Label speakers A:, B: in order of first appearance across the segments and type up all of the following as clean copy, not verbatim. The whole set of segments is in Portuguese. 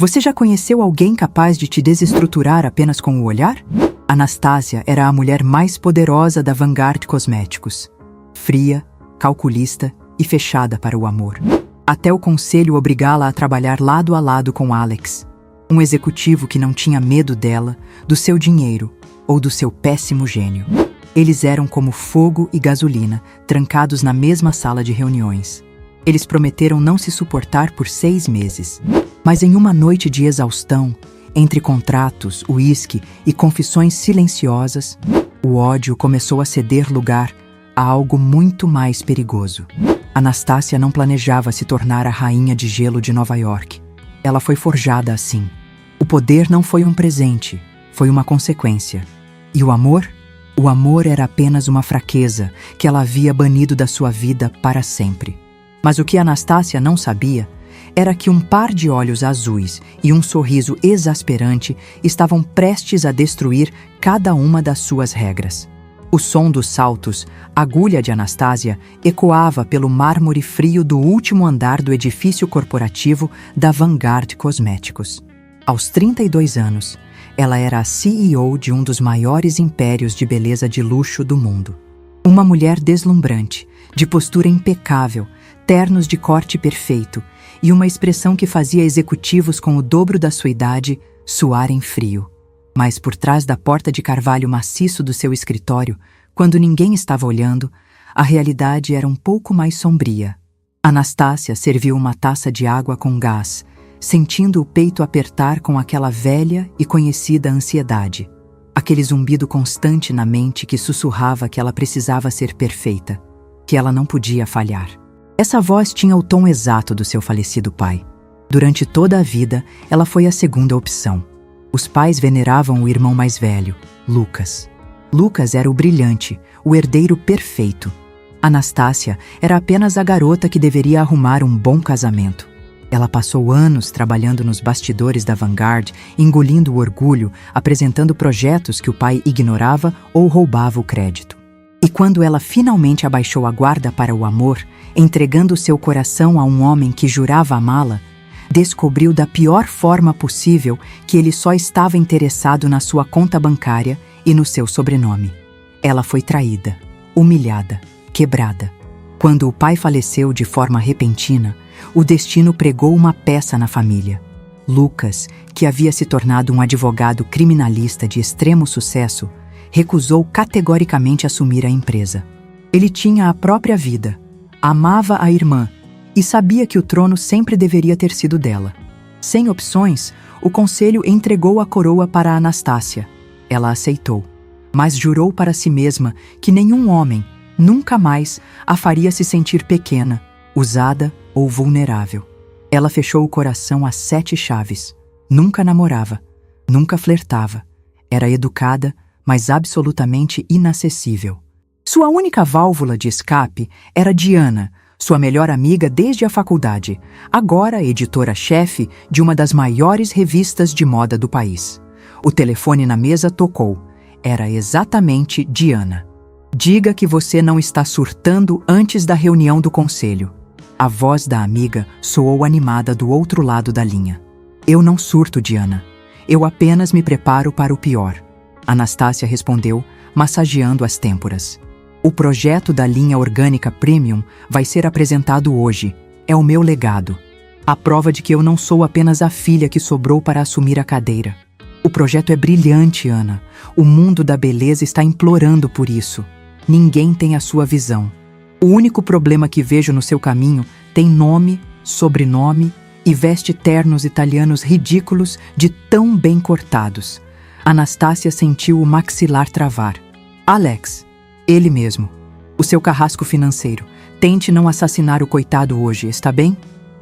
A: Você já conheceu alguém capaz de te desestruturar apenas com o olhar? Anastasia era a mulher mais poderosa da Vanguard Cosméticos. Fria, calculista e fechada para o amor. Até o conselho obrigá-la a trabalhar lado a lado com Alex, um executivo que não tinha medo dela, do seu dinheiro ou do seu péssimo gênio. Eles eram como fogo e gasolina, trancados na mesma sala de reuniões. Eles prometeram não se suportar por 6 meses. Mas em uma noite de exaustão, entre contratos, uísque e confissões silenciosas, o ódio começou a ceder lugar a algo muito mais perigoso. Anastasia não planejava se tornar a rainha de gelo de Nova York. Ela foi forjada assim. O poder não foi um presente, foi uma consequência. E o amor? O amor era apenas uma fraqueza que ela havia banido da sua vida para sempre. Mas o que Anastasia não sabia era que um par de olhos azuis e um sorriso exasperante estavam prestes a destruir cada uma das suas regras. O som dos saltos, agulha de Anastasia, ecoava pelo mármore frio do último andar do edifício corporativo da Vanguard Cosméticos. Aos 32 anos, ela era a CEO de um dos maiores impérios de beleza de luxo do mundo. Uma mulher deslumbrante, de postura impecável, ternos de corte perfeito e uma expressão que fazia executivos com o dobro da sua idade suarem frio. Mas por trás da porta de carvalho maciço do seu escritório, quando ninguém estava olhando, a realidade era um pouco mais sombria. Anastasia serviu uma taça de água com gás, sentindo o peito apertar com aquela velha e conhecida ansiedade. Aquele zumbido constante na mente que sussurrava que ela precisava ser perfeita, que ela não podia falhar. Essa voz tinha o tom exato do seu falecido pai. Durante toda a vida, ela foi a segunda opção. Os pais veneravam o irmão mais velho, Lucas. Lucas era o brilhante, o herdeiro perfeito. Anastasia era apenas a garota que deveria arrumar um bom casamento. Ela passou anos trabalhando nos bastidores da Vanguard, engolindo o orgulho, apresentando projetos que o pai ignorava ou roubava o crédito. E quando ela finalmente abaixou a guarda para o amor, entregando seu coração a um homem que jurava amá-la, descobriu da pior forma possível que ele só estava interessado na sua conta bancária e no seu sobrenome. Ela foi traída, humilhada, quebrada. Quando o pai faleceu de forma repentina, o destino pregou uma peça na família. Lucas, que havia se tornado um advogado criminalista de extremo sucesso, recusou categoricamente assumir a empresa. Ele tinha a própria vida, amava a irmã e sabia que o trono sempre deveria ter sido dela. Sem opções, o conselho entregou a coroa para Anastasia. Ela aceitou, mas jurou para si mesma que nenhum homem, nunca mais, a faria se sentir pequena, usada ou vulnerável. Ela fechou o coração a 7 chaves. Nunca namorava, nunca flertava. Era educada, mas absolutamente inacessível. Sua única válvula de escape era Diana, sua melhor amiga desde a faculdade, agora editora-chefe de uma das maiores revistas de moda do país. O telefone na mesa tocou. Era exatamente Diana. Diga que você não está surtando antes da reunião do conselho. A voz da amiga soou animada do outro lado da linha. Eu não surto, Diana. Eu apenas me preparo para o pior. Anastasia respondeu, massageando as têmporas. O projeto da linha orgânica Premium vai ser apresentado hoje. É o meu legado. A prova de que eu não sou apenas a filha que sobrou para assumir a cadeira. O projeto é brilhante, Ana. O mundo da beleza está implorando por isso. Ninguém tem a sua visão. O único problema que vejo no seu caminho tem nome, sobrenome e veste ternos italianos ridículos de tão bem cortados. Anastasia sentiu o maxilar travar. Alex, ele mesmo. O seu carrasco financeiro. Tente não assassinar o coitado hoje, está bem?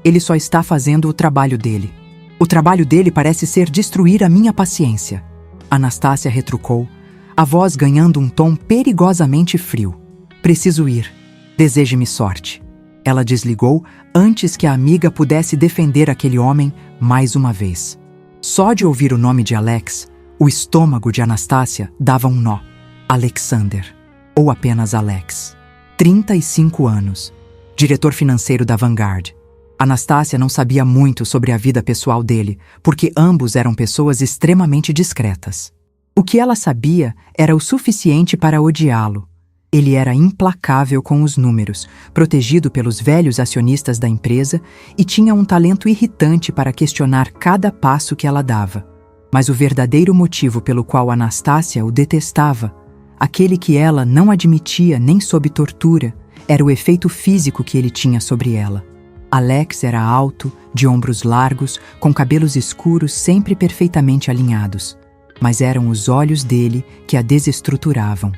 A: Ele só está fazendo o trabalho dele. O trabalho dele parece ser destruir a minha paciência. Anastasia retrucou, a voz ganhando um tom perigosamente frio. Preciso ir. Deseje-me sorte. Ela desligou antes que a amiga pudesse defender aquele homem mais uma vez. Só de ouvir o nome de Alex, o estômago de Anastasia dava um nó. Alexander. Ou apenas Alex. 35 anos. Diretor financeiro da Vanguard. Anastácia não sabia muito sobre a vida pessoal dele, porque ambos eram pessoas extremamente discretas. O que ela sabia era o suficiente para odiá-lo. Ele era implacável com os números, protegido pelos velhos acionistas da empresa e tinha um talento irritante para questionar cada passo que ela dava. Mas o verdadeiro motivo pelo qual Anastácia o detestava, aquele que ela não admitia nem sob tortura, era o efeito físico que ele tinha sobre ela. Alex era alto, de ombros largos, com cabelos escuros sempre perfeitamente alinhados. Mas eram os olhos dele que a desestruturavam.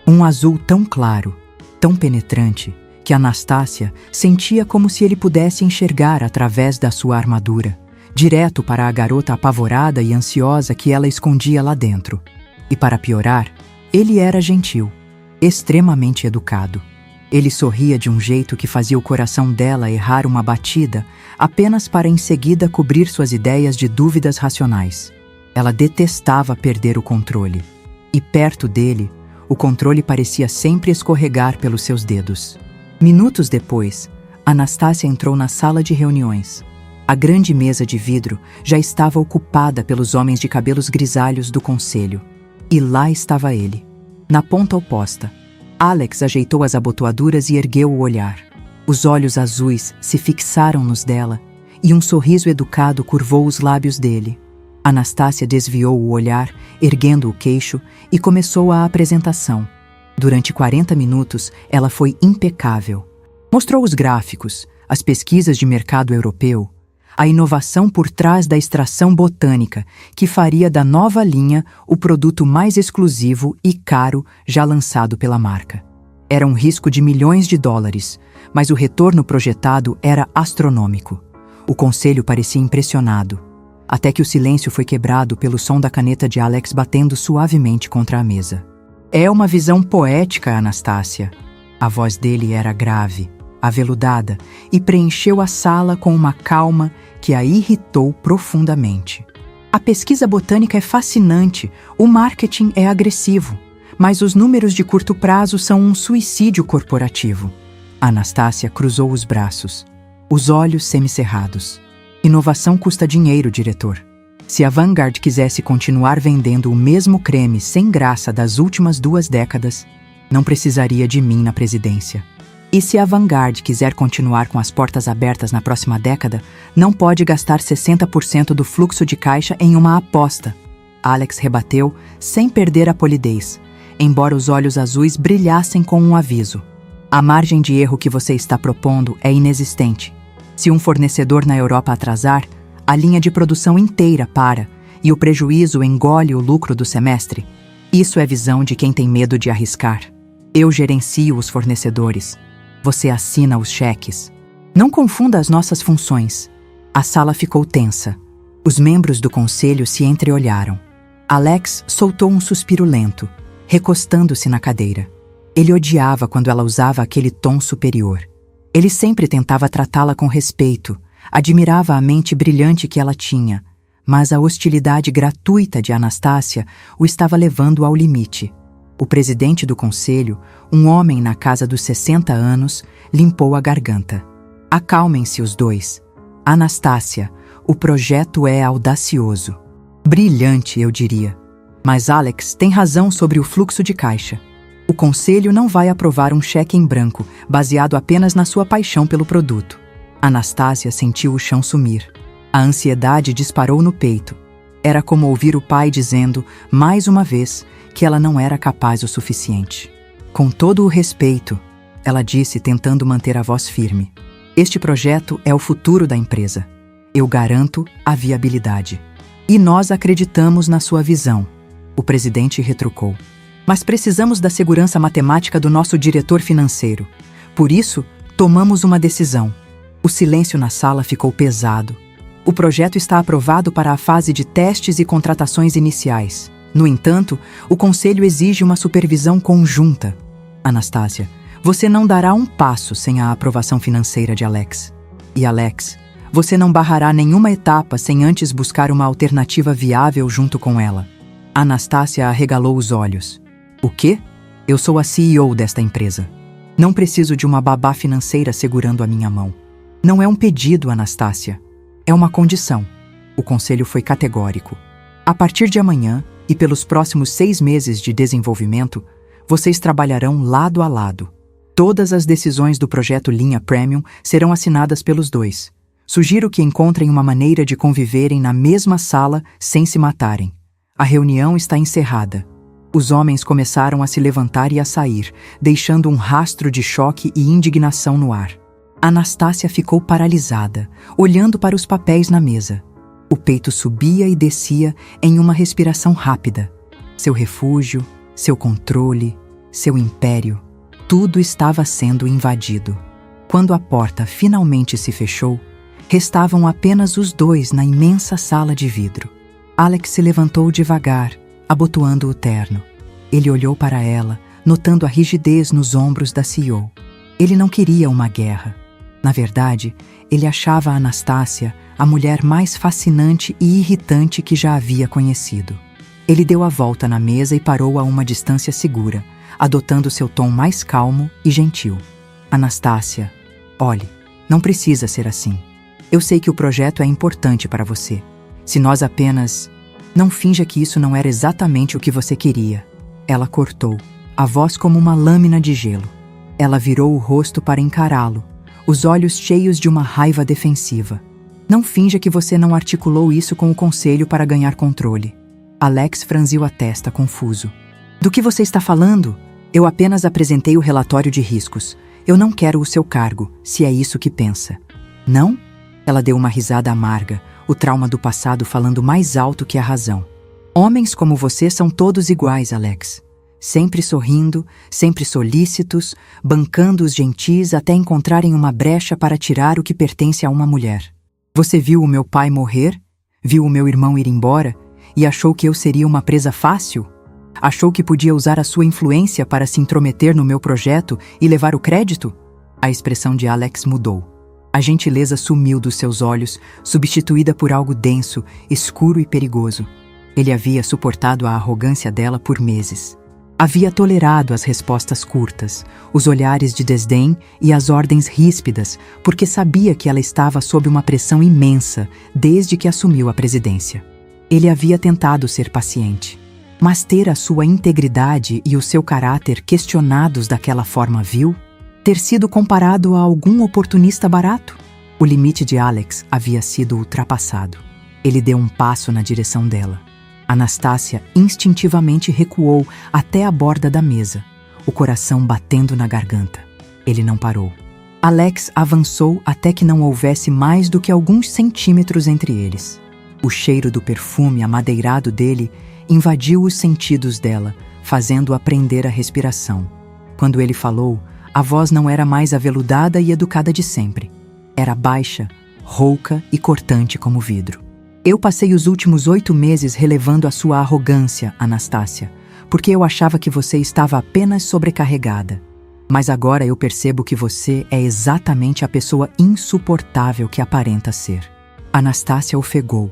A: Um azul tão claro, tão penetrante, que Anastácia sentia como se ele pudesse enxergar através da sua armadura, direto para a garota apavorada e ansiosa que ela escondia lá dentro. E para piorar, ele era gentil, extremamente educado. Ele sorria de um jeito que fazia o coração dela errar uma batida, apenas para em seguida cobrir suas ideias de dúvidas racionais. Ela detestava perder o controle. E perto dele, o controle parecia sempre escorregar pelos seus dedos. Minutos depois, Anastácia entrou na sala de reuniões. A grande mesa de vidro já estava ocupada pelos homens de cabelos grisalhos do conselho. E lá estava ele, na ponta oposta. Alex ajeitou as abotoaduras e ergueu o olhar. Os olhos azuis se fixaram nos dela e um sorriso educado curvou os lábios dele. Anastácia desviou o olhar, erguendo o queixo, e começou a apresentação. Durante 40 minutos, ela foi impecável. Mostrou os gráficos, as pesquisas de mercado europeu, a inovação por trás da extração botânica, que faria da nova linha o produto mais exclusivo e caro já lançado pela marca. Era um risco de milhões de dólares, mas o retorno projetado era astronômico. O conselho parecia impressionado, até que o silêncio foi quebrado pelo som da caneta de Alex batendo suavemente contra a mesa. É uma visão poética, Anastácia. A voz dele era grave, aveludada, e preencheu a sala com uma calma que a irritou profundamente. A pesquisa botânica é fascinante, o marketing é agressivo, mas os números de curto prazo são um suicídio corporativo. Anastácia cruzou os braços, os olhos semicerrados. Inovação custa dinheiro, diretor. Se a Vanguard quisesse continuar vendendo o mesmo creme sem graça das últimas 2 décadas, não precisaria de mim na presidência. E se a Vanguard quiser continuar com as portas abertas na próxima década, não pode gastar 60% do fluxo de caixa em uma aposta. Alex rebateu, sem perder a polidez, embora os olhos azuis brilhassem com um aviso. A margem de erro que você está propondo é inexistente. Se um fornecedor na Europa atrasar, a linha de produção inteira para, e o prejuízo engole o lucro do semestre. Isso é visão de quem tem medo de arriscar. Eu gerencio os fornecedores. Você assina os cheques. Não confunda as nossas funções. A sala ficou tensa. Os membros do conselho se entreolharam. Alex soltou um suspiro lento, recostando-se na cadeira. Ele odiava quando ela usava aquele tom superior. Ele sempre tentava tratá-la com respeito, admirava a mente brilhante que ela tinha, mas a hostilidade gratuita de Anastácia o estava levando ao limite. O presidente do conselho, um homem na casa dos 60 anos, limpou a garganta. Acalmem-se os dois. Anastácia, o projeto é audacioso. Brilhante, eu diria. Mas Alex tem razão sobre o fluxo de caixa. O conselho não vai aprovar um cheque em branco, baseado apenas na sua paixão pelo produto. Anastácia sentiu o chão sumir. A ansiedade disparou no peito. Era como ouvir o pai dizendo, mais uma vez, que ela não era capaz o suficiente. Com todo o respeito, ela disse, tentando manter a voz firme. Este projeto é o futuro da empresa. Eu garanto a viabilidade. E nós acreditamos na sua visão. O presidente retrucou. Mas precisamos da segurança matemática do nosso diretor financeiro. Por isso, tomamos uma decisão. O silêncio na sala ficou pesado. O projeto está aprovado para a fase de testes e contratações iniciais. No entanto, o conselho exige uma supervisão conjunta. Anastácia, você não dará um passo sem a aprovação financeira de Alex. E Alex, você não barrará nenhuma etapa sem antes buscar uma alternativa viável junto com ela. Anastácia arregalou os olhos. O quê? Eu sou a CEO desta empresa. Não preciso de uma babá financeira segurando a minha mão. Não é um pedido, Anastácia. É uma condição. O conselho foi categórico. A partir de amanhã, e pelos próximos 6 meses de desenvolvimento, vocês trabalharão lado a lado. Todas as decisões do projeto Linha Premium serão assinadas pelos dois. Sugiro que encontrem uma maneira de conviverem na mesma sala sem se matarem. A reunião está encerrada. Os homens começaram a se levantar e a sair, deixando um rastro de choque e indignação no ar. Anastácia ficou paralisada, olhando para os papéis na mesa. O peito subia e descia em uma respiração rápida. Seu refúgio, seu controle, seu império, tudo estava sendo invadido. Quando a porta finalmente se fechou, restavam apenas os dois na imensa sala de vidro. Alex se levantou devagar, abotoando o terno. Ele olhou para ela, notando a rigidez nos ombros da CEO. Ele não queria uma guerra. Na verdade, ele achava a Anastácia a mulher mais fascinante e irritante que já havia conhecido. Ele deu a volta na mesa e parou a uma distância segura, adotando seu tom mais calmo e gentil. Anastácia, olhe, não precisa ser assim. Eu sei que o projeto é importante para você. Se nós apenas... Não finja que isso não era exatamente o que você queria. Ela cortou, a voz como uma lâmina de gelo. Ela virou o rosto para encará-lo, os olhos cheios de uma raiva defensiva. Não finja que você não articulou isso com o conselho para ganhar controle. Alex franziu a testa, confuso. Do que você está falando? Eu apenas apresentei o relatório de riscos. Eu não quero o seu cargo, se é isso que pensa. Não? Ela deu uma risada amarga, o trauma do passado falando mais alto que a razão. Homens como você são todos iguais, Alex. Sempre sorrindo, sempre solícitos, bancando os gentis até encontrarem uma brecha para tirar o que pertence a uma mulher. Você viu o meu pai morrer? Viu o meu irmão ir embora? E achou que eu seria uma presa fácil? Achou que podia usar a sua influência para se intrometer no meu projeto e levar o crédito? A expressão de Alex mudou. A gentileza sumiu dos seus olhos, substituída por algo denso, escuro e perigoso. Ele havia suportado a arrogância dela por meses. Havia tolerado as respostas curtas, os olhares de desdém e as ordens ríspidas, porque sabia que ela estava sob uma pressão imensa desde que assumiu a presidência. Ele havia tentado ser paciente, mas ter a sua integridade e o seu caráter questionados daquela forma vil? Ter sido comparado a algum oportunista barato? O limite de Alex havia sido ultrapassado. Ele deu um passo na direção dela. Anastácia instintivamente recuou até a borda da mesa, o coração batendo na garganta. Ele não parou. Alex avançou até que não houvesse mais do que alguns centímetros entre eles. O cheiro do perfume amadeirado dele invadiu os sentidos dela, fazendo-a prender a respiração. Quando ele falou, a voz não era mais aveludada e educada de sempre. Era baixa, rouca e cortante como vidro. Eu passei os últimos 8 meses relevando a sua arrogância, Anastácia, porque eu achava que você estava apenas sobrecarregada. Mas agora eu percebo que você é exatamente a pessoa insuportável que aparenta ser. Anastácia ofegou,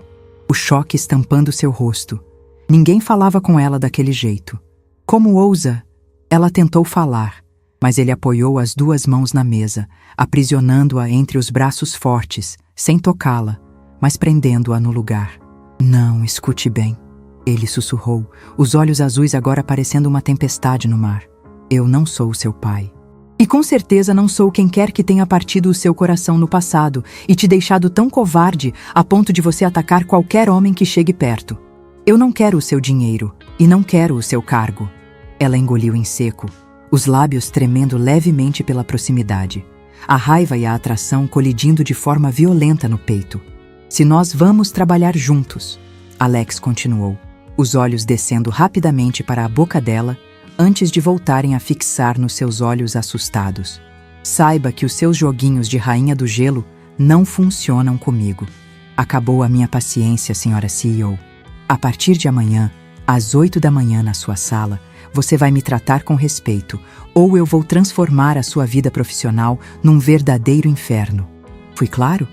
A: o choque estampando seu rosto. Ninguém falava com ela daquele jeito. Como ousa? Ela tentou falar, mas ele apoiou as 2 mãos na mesa, aprisionando-a entre os braços fortes, sem tocá-la, mas prendendo-a no lugar. Não, escute bem, ele sussurrou, os olhos azuis agora parecendo uma tempestade no mar. Eu não sou o seu pai. E com certeza não sou quem quer que tenha partido o seu coração no passado e te deixado tão covarde a ponto de você atacar qualquer homem que chegue perto. Eu não quero o seu dinheiro e não quero o seu cargo. Ela engoliu em seco, os lábios tremendo levemente pela proximidade, a raiva e a atração colidindo de forma violenta no peito. Se nós vamos trabalhar juntos, Alex continuou, os olhos descendo rapidamente para a boca dela antes de voltarem a fixar nos seus olhos assustados. Saiba que os seus joguinhos de rainha do gelo não funcionam comigo. Acabou a minha paciência, senhora CEO. A partir de amanhã, às 8 da manhã na sua sala, você vai me tratar com respeito, ou eu vou transformar a sua vida profissional num verdadeiro inferno. Fui claro?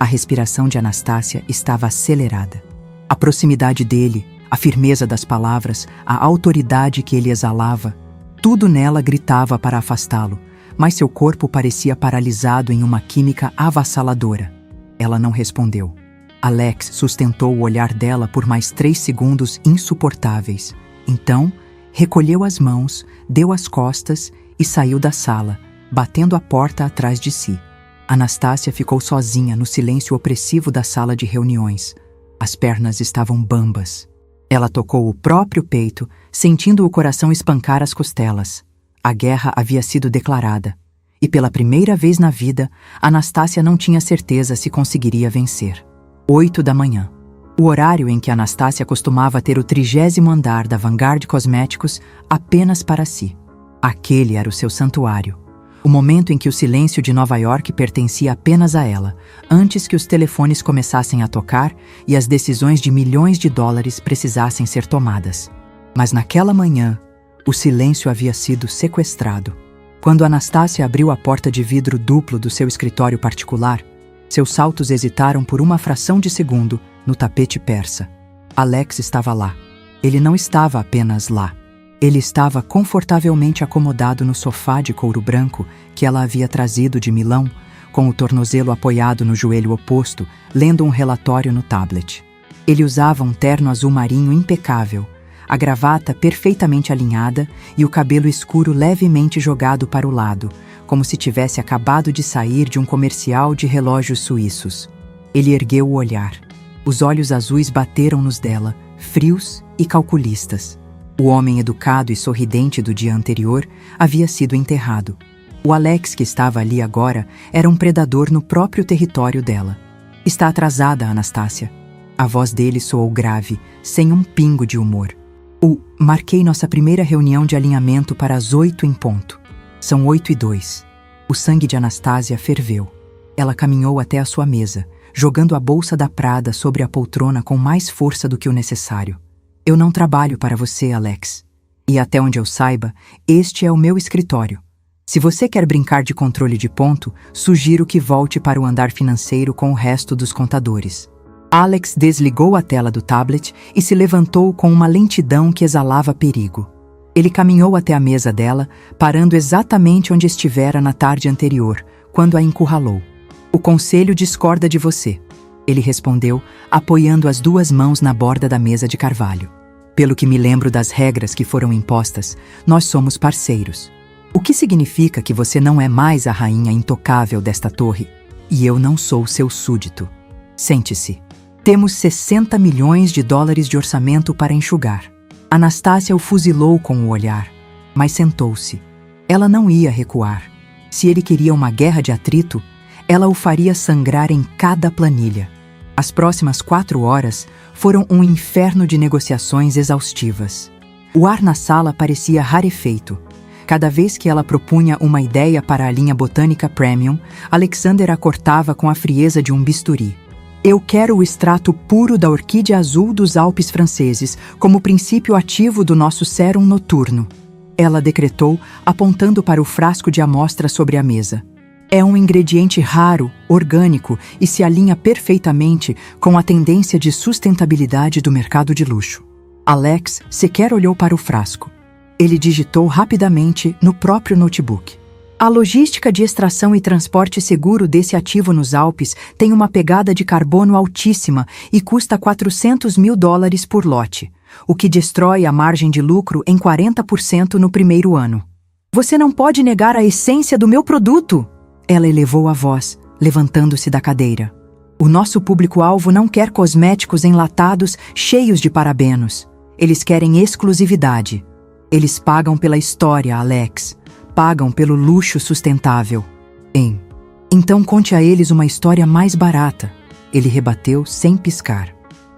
A: A respiração de Anastácia estava acelerada. A proximidade dele, a firmeza das palavras, a autoridade que ele exalava, tudo nela gritava para afastá-lo, mas seu corpo parecia paralisado em uma química avassaladora. Ela não respondeu. Alex sustentou o olhar dela por mais 3 segundos insuportáveis. Então, recolheu as mãos, deu as costas e saiu da sala, batendo a porta atrás de si. Anastácia ficou sozinha no silêncio opressivo da sala de reuniões. As pernas estavam bambas. Ela tocou o próprio peito, sentindo o coração espancar as costelas. A guerra havia sido declarada. E pela primeira vez na vida, Anastácia não tinha certeza se conseguiria vencer. 8 da manhã. O horário em que Anastácia costumava ter o 30º andar da Vanguard Cosméticos apenas para si. Aquele era o seu santuário. O momento em que o silêncio de Nova York pertencia apenas a ela, antes que os telefones começassem a tocar e as decisões de milhões de dólares precisassem ser tomadas. Mas naquela manhã, o silêncio havia sido sequestrado. Quando Anastácia abriu a porta de vidro duplo do seu escritório particular, seus saltos hesitaram por uma fração de segundo no tapete persa. Alex estava lá. Ele não estava apenas lá. Ele estava confortavelmente acomodado no sofá de couro branco que ela havia trazido de Milão, com o tornozelo apoiado no joelho oposto, lendo um relatório no tablet. Ele usava um terno azul marinho impecável, a gravata perfeitamente alinhada e o cabelo escuro levemente jogado para o lado, como se tivesse acabado de sair de um comercial de relógios suíços. Ele ergueu o olhar. Os olhos azuis bateram nos dela, frios e calculistas. O homem educado e sorridente do dia anterior havia sido enterrado. O Alex que estava ali agora era um predador no próprio território dela. Está atrasada, Anastácia. A voz dele soou grave, sem um pingo de humor. Marquei nossa primeira reunião de alinhamento para as 8 em ponto. São 8:02. O sangue de Anastácia ferveu. Ela caminhou até a sua mesa, jogando a bolsa da Prada sobre a poltrona com mais força do que o necessário. Eu não trabalho para você, Alex. E até onde eu saiba, este é o meu escritório. Se você quer brincar de controle de ponto, sugiro que volte para o andar financeiro com o resto dos contadores. Alex desligou a tela do tablet e se levantou com uma lentidão que exalava perigo. Ele caminhou até a mesa dela, parando exatamente onde estivera na tarde anterior, quando a encurralou. O conselho discorda de você, ele respondeu, apoiando as 2 mãos na borda da mesa de carvalho. Pelo que me lembro das regras que foram impostas, nós somos parceiros. O que significa que você não é mais a rainha intocável desta torre, e eu não sou seu súdito. Sente-se. Temos 60 milhões de dólares de orçamento para enxugar. Anastácia o fuzilou com o olhar, mas sentou-se. Ela não ia recuar. Se ele queria uma guerra de atrito, ela o faria sangrar em cada planilha. As próximas 4 horas foram um inferno de negociações exaustivas. O ar na sala parecia rarefeito. Cada vez que ela propunha uma ideia para a linha botânica premium, Alexander a cortava com a frieza de um bisturi. Eu quero o extrato puro da orquídea azul dos Alpes franceses, como princípio ativo do nosso sérum noturno. Ela decretou, apontando para o frasco de amostra sobre a mesa. É um ingrediente raro, orgânico e se alinha perfeitamente com a tendência de sustentabilidade do mercado de luxo. Alex sequer olhou para o frasco. Ele digitou rapidamente no próprio notebook. A logística de extração e transporte seguro desse ativo nos Alpes tem uma pegada de carbono altíssima e custa $400 mil por lote, o que destrói a margem de lucro em 40% no primeiro ano. Você não pode negar a essência do meu produto! Ela elevou a voz, levantando-se da cadeira. O nosso público-alvo não quer cosméticos enlatados cheios de parabenos. Eles querem exclusividade. Eles pagam pela história, Alex. Pagam pelo luxo sustentável. Então conte a eles uma história mais barata. Ele rebateu sem piscar.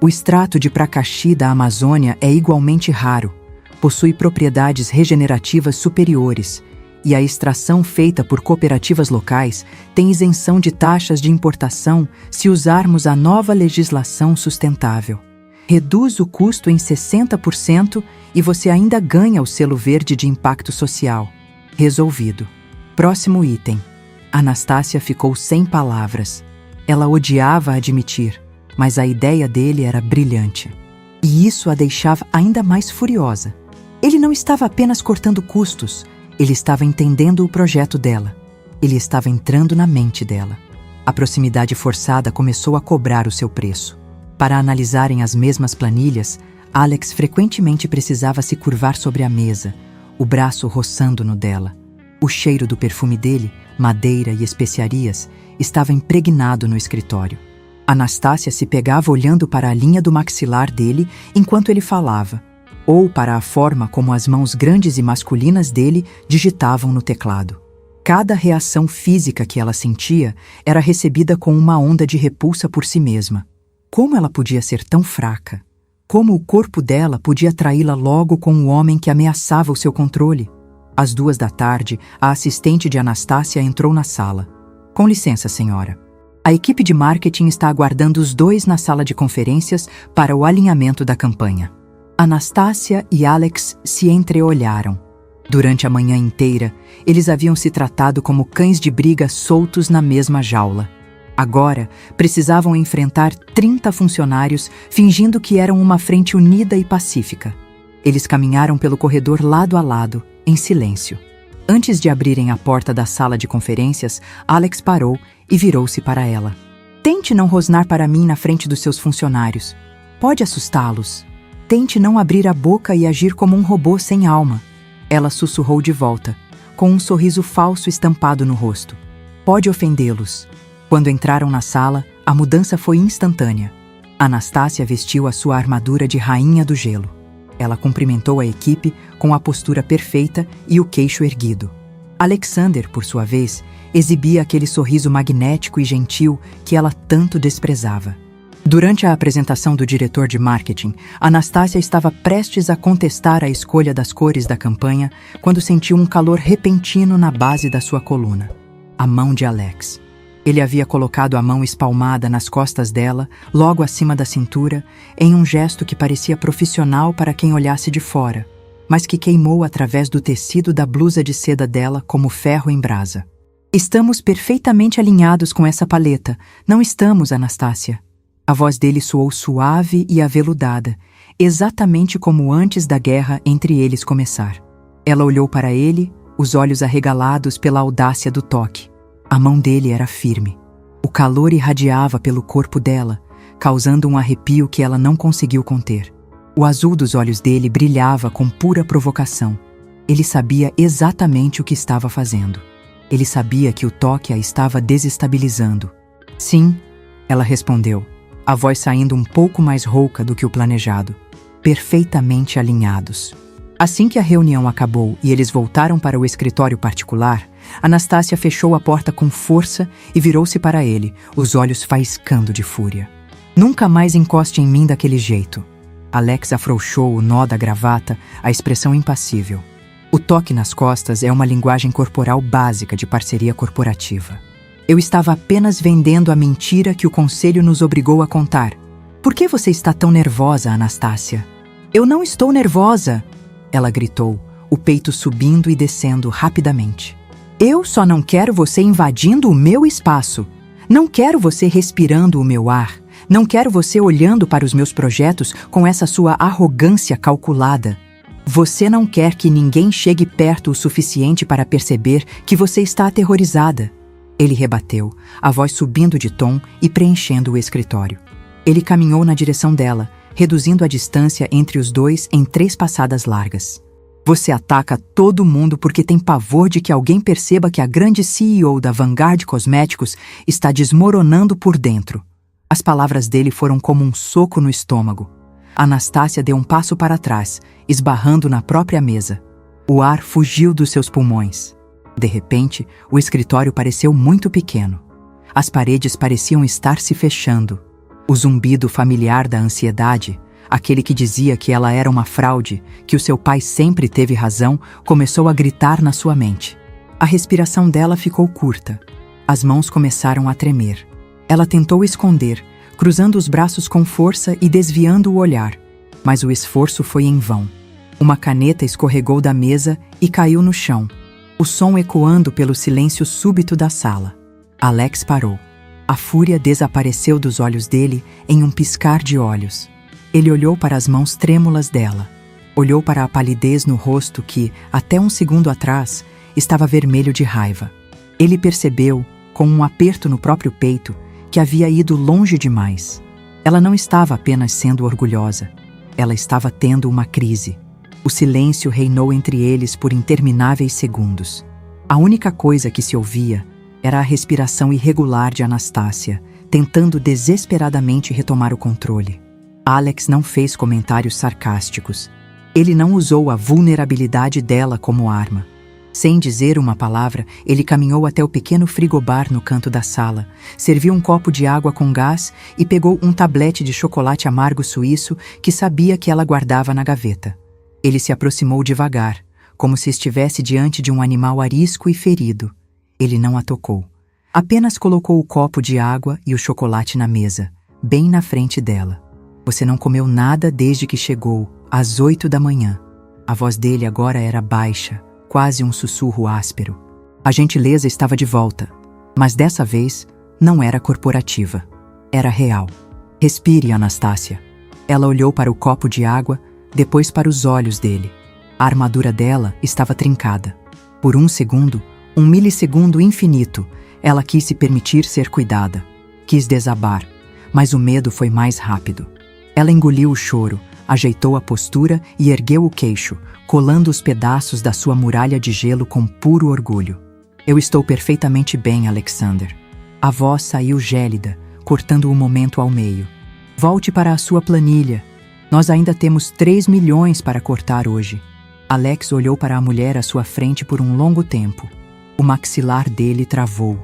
A: O extrato de Pracaxi da Amazônia é igualmente raro. Possui propriedades regenerativas superiores. E a extração feita por cooperativas locais tem isenção de taxas de importação se usarmos a nova legislação sustentável. Reduz o custo em 60% e você ainda ganha o selo verde de impacto social. Resolvido. Próximo item. Anastácia ficou sem palavras. Ela odiava admitir, mas a ideia dele era brilhante. E isso a deixava ainda mais furiosa. Ele não estava apenas cortando custos, ele estava entendendo o projeto dela. Ele estava entrando na mente dela. A proximidade forçada começou a cobrar o seu preço. Para analisarem as mesmas planilhas, Alex frequentemente precisava se curvar sobre a mesa, o braço roçando no dela. O cheiro do perfume dele, madeira e especiarias, estava impregnado no escritório. Anastácia se pegava olhando para a linha do maxilar dele enquanto ele falava, ou para a forma como as mãos grandes e masculinas dele digitavam no teclado. Cada reação física que ela sentia era recebida com uma onda de repulsa por si mesma. Como ela podia ser tão fraca? Como o corpo dela podia traí-la logo com o homem que ameaçava o seu controle? Às 2 da tarde, a assistente de Anastácia entrou na sala. Com licença, senhora. A equipe de marketing está aguardando os dois na sala de conferências para o alinhamento da campanha. Anastácia e Alex se entreolharam. Durante a manhã inteira, eles haviam se tratado como cães de briga soltos na mesma jaula. Agora, precisavam enfrentar 30 funcionários, fingindo que eram uma frente unida e pacífica. Eles caminharam pelo corredor lado a lado, em silêncio. Antes de abrirem a porta da sala de conferências, Alex parou e virou-se para ela. Tente não rosnar para mim na frente dos seus funcionários. Pode assustá-los. Tente não abrir a boca e agir como um robô sem alma. Ela sussurrou de volta, com um sorriso falso estampado no rosto. Pode ofendê-los. Quando entraram na sala, a mudança foi instantânea. Anastácia vestiu a sua armadura de rainha do gelo. Ela cumprimentou a equipe com a postura perfeita e o queixo erguido. Alexander, por sua vez, exibia aquele sorriso magnético e gentil que ela tanto desprezava. Durante a apresentação do diretor de marketing, Anastácia estava prestes a contestar a escolha das cores da campanha quando sentiu um calor repentino na base da sua coluna. A mão de Alex. Ele havia colocado a mão espalmada nas costas dela, logo acima da cintura, em um gesto que parecia profissional para quem olhasse de fora, mas que queimou através do tecido da blusa de seda dela como ferro em brasa. Estamos perfeitamente alinhados com essa paleta, não estamos, Anastácia? A voz dele soou suave e aveludada, exatamente como antes da guerra entre eles começar. Ela olhou para ele, os olhos arregalados pela audácia do toque. A mão dele era firme. O calor irradiava pelo corpo dela, causando um arrepio que ela não conseguiu conter. O azul dos olhos dele brilhava com pura provocação. Ele sabia exatamente o que estava fazendo. Ele sabia que o toque a estava desestabilizando. Sim, ela respondeu, a voz saindo um pouco mais rouca do que o planejado. Perfeitamente alinhados. Assim que a reunião acabou e eles voltaram para o escritório particular, Anastácia fechou a porta com força e virou-se para ele, os olhos faiscando de fúria. Nunca mais encoste em mim daquele jeito. Alex afrouxou o nó da gravata, a expressão impassível. O toque nas costas é uma linguagem corporal básica de parceria corporativa. Eu estava apenas vendendo a mentira que o conselho nos obrigou a contar. Por que você está tão nervosa, Anastácia? Eu não estou nervosa! Ela gritou, o peito subindo e descendo rapidamente. Eu só não quero você invadindo o meu espaço. Não quero você respirando o meu ar. Não quero você olhando para os meus projetos com essa sua arrogância calculada. Você não quer que ninguém chegue perto o suficiente para perceber que você está aterrorizada. Ele rebateu, a voz subindo de tom e preenchendo o escritório. Ele caminhou na direção dela, reduzindo a distância entre os dois em 3 passadas largas. Você ataca todo mundo porque tem pavor de que alguém perceba que a grande CEO da Vanguard Cosméticos está desmoronando por dentro. As palavras dele foram como um soco no estômago. Anastácia deu um passo para trás, esbarrando na própria mesa. O ar fugiu dos seus pulmões. De repente, o escritório pareceu muito pequeno. As paredes pareciam estar se fechando. O zumbido familiar da ansiedade, aquele que dizia que ela era uma fraude, que o seu pai sempre teve razão, começou a gritar na sua mente. A respiração dela ficou curta. As mãos começaram a tremer. Ela tentou esconder, cruzando os braços com força e desviando o olhar, mas o esforço foi em vão. Uma caneta escorregou da mesa e caiu no chão, o som ecoando pelo silêncio súbito da sala. Alex parou. A fúria desapareceu dos olhos dele em um piscar de olhos. Ele olhou para as mãos trêmulas dela. Olhou para a palidez no rosto que, até um segundo atrás, estava vermelho de raiva. Ele percebeu, com um aperto no próprio peito, que havia ido longe demais. Ela não estava apenas sendo orgulhosa, ela estava tendo uma crise. O silêncio reinou entre eles por intermináveis segundos. A única coisa que se ouvia era a respiração irregular de Anastácia, tentando desesperadamente retomar o controle. Alex não fez comentários sarcásticos. Ele não usou a vulnerabilidade dela como arma. Sem dizer uma palavra, ele caminhou até o pequeno frigobar no canto da sala, serviu um copo de água com gás e pegou um tablete de chocolate amargo suíço que sabia que ela guardava na gaveta. Ele se aproximou devagar, como se estivesse diante de um animal arisco e ferido. Ele não a tocou. Apenas colocou o copo de água e o chocolate na mesa, bem na frente dela. Você não comeu nada desde que chegou, às 8 da manhã. A voz dele agora era baixa, quase um sussurro áspero. A gentileza estava de volta, mas dessa vez não era corporativa. Era real. Respire, Anastácia. Ela olhou para o copo de água, depois para os olhos dele. A armadura dela estava trincada. Por um segundo, um milissegundo infinito, ela quis se permitir ser cuidada. Quis desabar, mas o medo foi mais rápido. Ela engoliu o choro, ajeitou a postura e ergueu o queixo, colando os pedaços da sua muralha de gelo com puro orgulho. Eu estou perfeitamente bem, Alexander. A voz saiu gélida, cortando o momento ao meio. Volte para a sua planilha. Nós ainda temos 3 milhões para cortar hoje. Alex olhou para a mulher à sua frente por um longo tempo. O maxilar dele travou.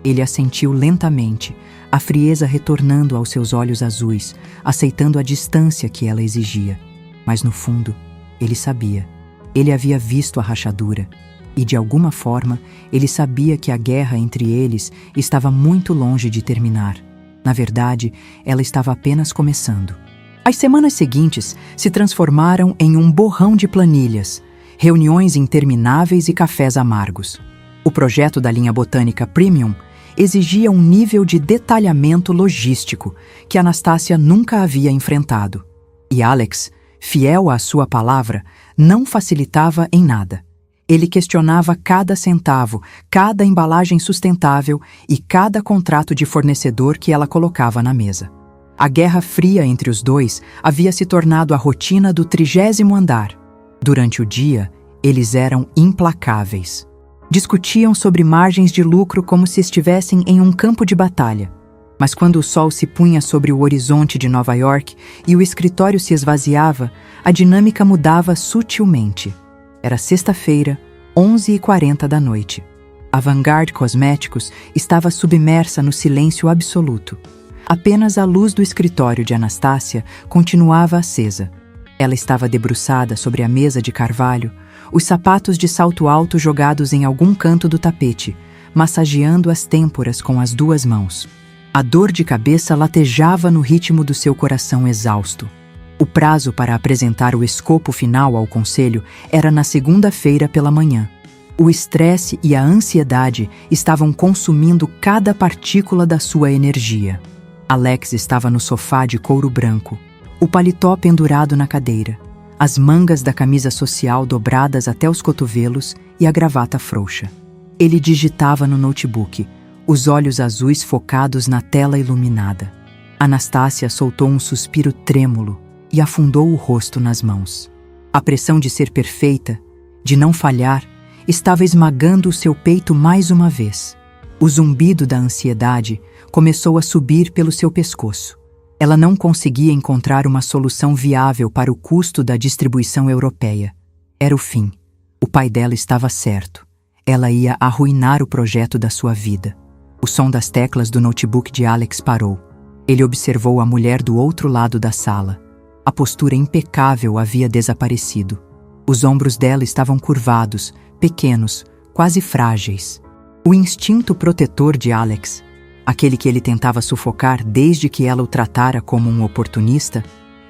A: Ele assentiu lentamente, a frieza retornando aos seus olhos azuis, aceitando a distância que ela exigia. Mas no fundo, ele sabia. Ele havia visto a rachadura. E de alguma forma, ele sabia que a guerra entre eles estava muito longe de terminar. Na verdade, ela estava apenas começando. As semanas seguintes se transformaram em um borrão de planilhas, reuniões intermináveis e cafés amargos. O projeto da linha botânica Premium exigia um nível de detalhamento logístico que Anastácia nunca havia enfrentado. E Alex, fiel à sua palavra, não facilitava em nada. Ele questionava cada centavo, cada embalagem sustentável e cada contrato de fornecedor que ela colocava na mesa. A guerra fria entre os dois havia se tornado a rotina do 30º andar. Durante o dia, eles eram implacáveis. Discutiam sobre margens de lucro como se estivessem em um campo de batalha. Mas quando o sol se punha sobre o horizonte de Nova York e o escritório se esvaziava, a dinâmica mudava sutilmente. Era sexta-feira, 11h40 da noite. A Vanguard Cosméticos estava submersa no silêncio absoluto. Apenas a luz do escritório de Anastácia continuava acesa. Ela estava debruçada sobre a mesa de carvalho, os sapatos de salto alto jogados em algum canto do tapete, massageando as têmporas com as 2 mãos. A dor de cabeça latejava no ritmo do seu coração exausto. O prazo para apresentar o escopo final ao conselho era na segunda-feira pela manhã. O estresse e a ansiedade estavam consumindo cada partícula da sua energia. Alex estava no sofá de couro branco, o paletó pendurado na cadeira, as mangas da camisa social dobradas até os cotovelos e a gravata frouxa. Ele digitava no notebook, os olhos azuis focados na tela iluminada. Anastácia soltou um suspiro trêmulo e afundou o rosto nas mãos. A pressão de ser perfeita, de não falhar, estava esmagando o seu peito mais uma vez. O zumbido da ansiedade começou a subir pelo seu pescoço. Ela não conseguia encontrar uma solução viável para o custo da distribuição europeia. Era o fim. O pai dela estava certo. Ela ia arruinar o projeto da sua vida. O som das teclas do notebook de Alex parou. Ele observou a mulher do outro lado da sala. A postura impecável havia desaparecido. Os ombros dela estavam curvados, pequenos, quase frágeis. O instinto protetor de Alex, aquele que ele tentava sufocar desde que ela o tratara como um oportunista,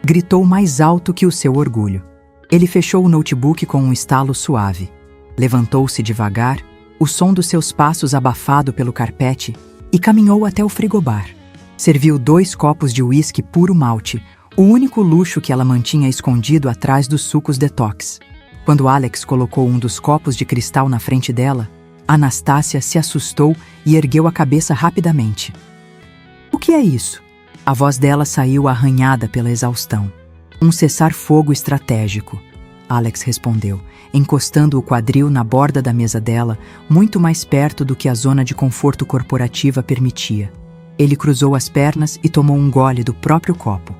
A: gritou mais alto que o seu orgulho. Ele fechou o notebook com um estalo suave. Levantou-se devagar, o som dos seus passos abafado pelo carpete, e caminhou até o frigobar. Serviu 2 copos de uísque puro malte, o único luxo que ela mantinha escondido atrás dos sucos detox. Quando Alex colocou um dos copos de cristal na frente dela, Anastácia se assustou e ergueu a cabeça rapidamente. O que é isso? A voz dela saiu arranhada pela exaustão. Um cessar-fogo estratégico, Alex respondeu, encostando o quadril na borda da mesa dela, muito mais perto do que a zona de conforto corporativa permitia. Ele cruzou as pernas e tomou um gole do próprio copo.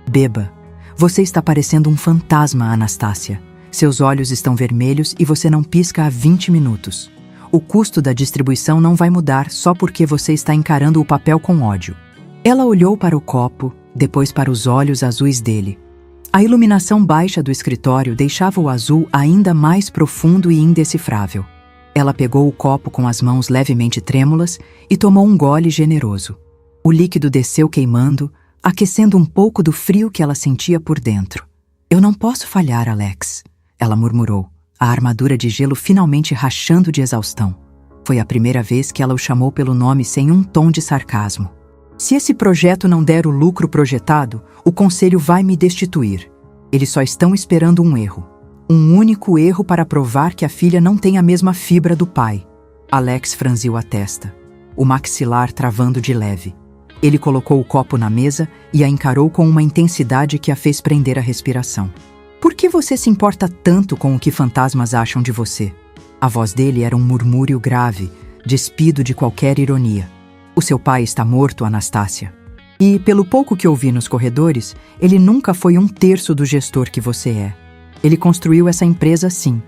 A: Beba. Você está parecendo um fantasma, Anastácia. Seus olhos estão vermelhos e você não pisca há 20 minutos. O custo da distribuição não vai mudar só porque você está encarando o papel com ódio. Ela olhou para o copo, depois para os olhos azuis dele. A iluminação baixa do escritório deixava o azul ainda mais profundo e indecifrável. Ela pegou o copo com as mãos levemente trêmulas e tomou um gole generoso. O líquido desceu queimando, aquecendo um pouco do frio que ela sentia por dentro. Eu não posso falhar, Alex, ela murmurou, a armadura de gelo finalmente rachando de exaustão. Foi a primeira vez que ela o chamou pelo nome sem um tom de sarcasmo. Se esse projeto não der o lucro projetado, o conselho vai me destituir. Eles só estão esperando um erro. Um único erro para provar que a filha não tem a mesma fibra do pai. Alex franziu a testa, o maxilar travando de leve. Ele colocou o copo na mesa e a encarou com uma intensidade que a fez prender a respiração. Por que você se importa tanto com o que fantasmas acham de você? A voz dele era um murmúrio grave, despido de qualquer ironia. O seu pai está morto, Anastácia. E, pelo pouco que ouvi nos corredores, ele nunca foi um terço do gestor que você é. Ele construiu essa empresa, sim,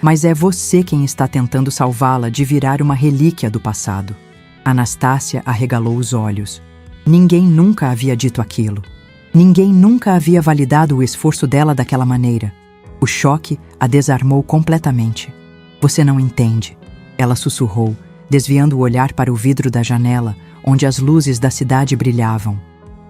A: mas é você quem está tentando salvá-la de virar uma relíquia do passado. Anastácia arregalou os olhos. Ninguém nunca havia dito aquilo. Ninguém nunca havia validado o esforço dela daquela maneira. O choque a desarmou completamente. Você não entende, ela sussurrou, desviando o olhar para o vidro da janela, onde as luzes da cidade brilhavam.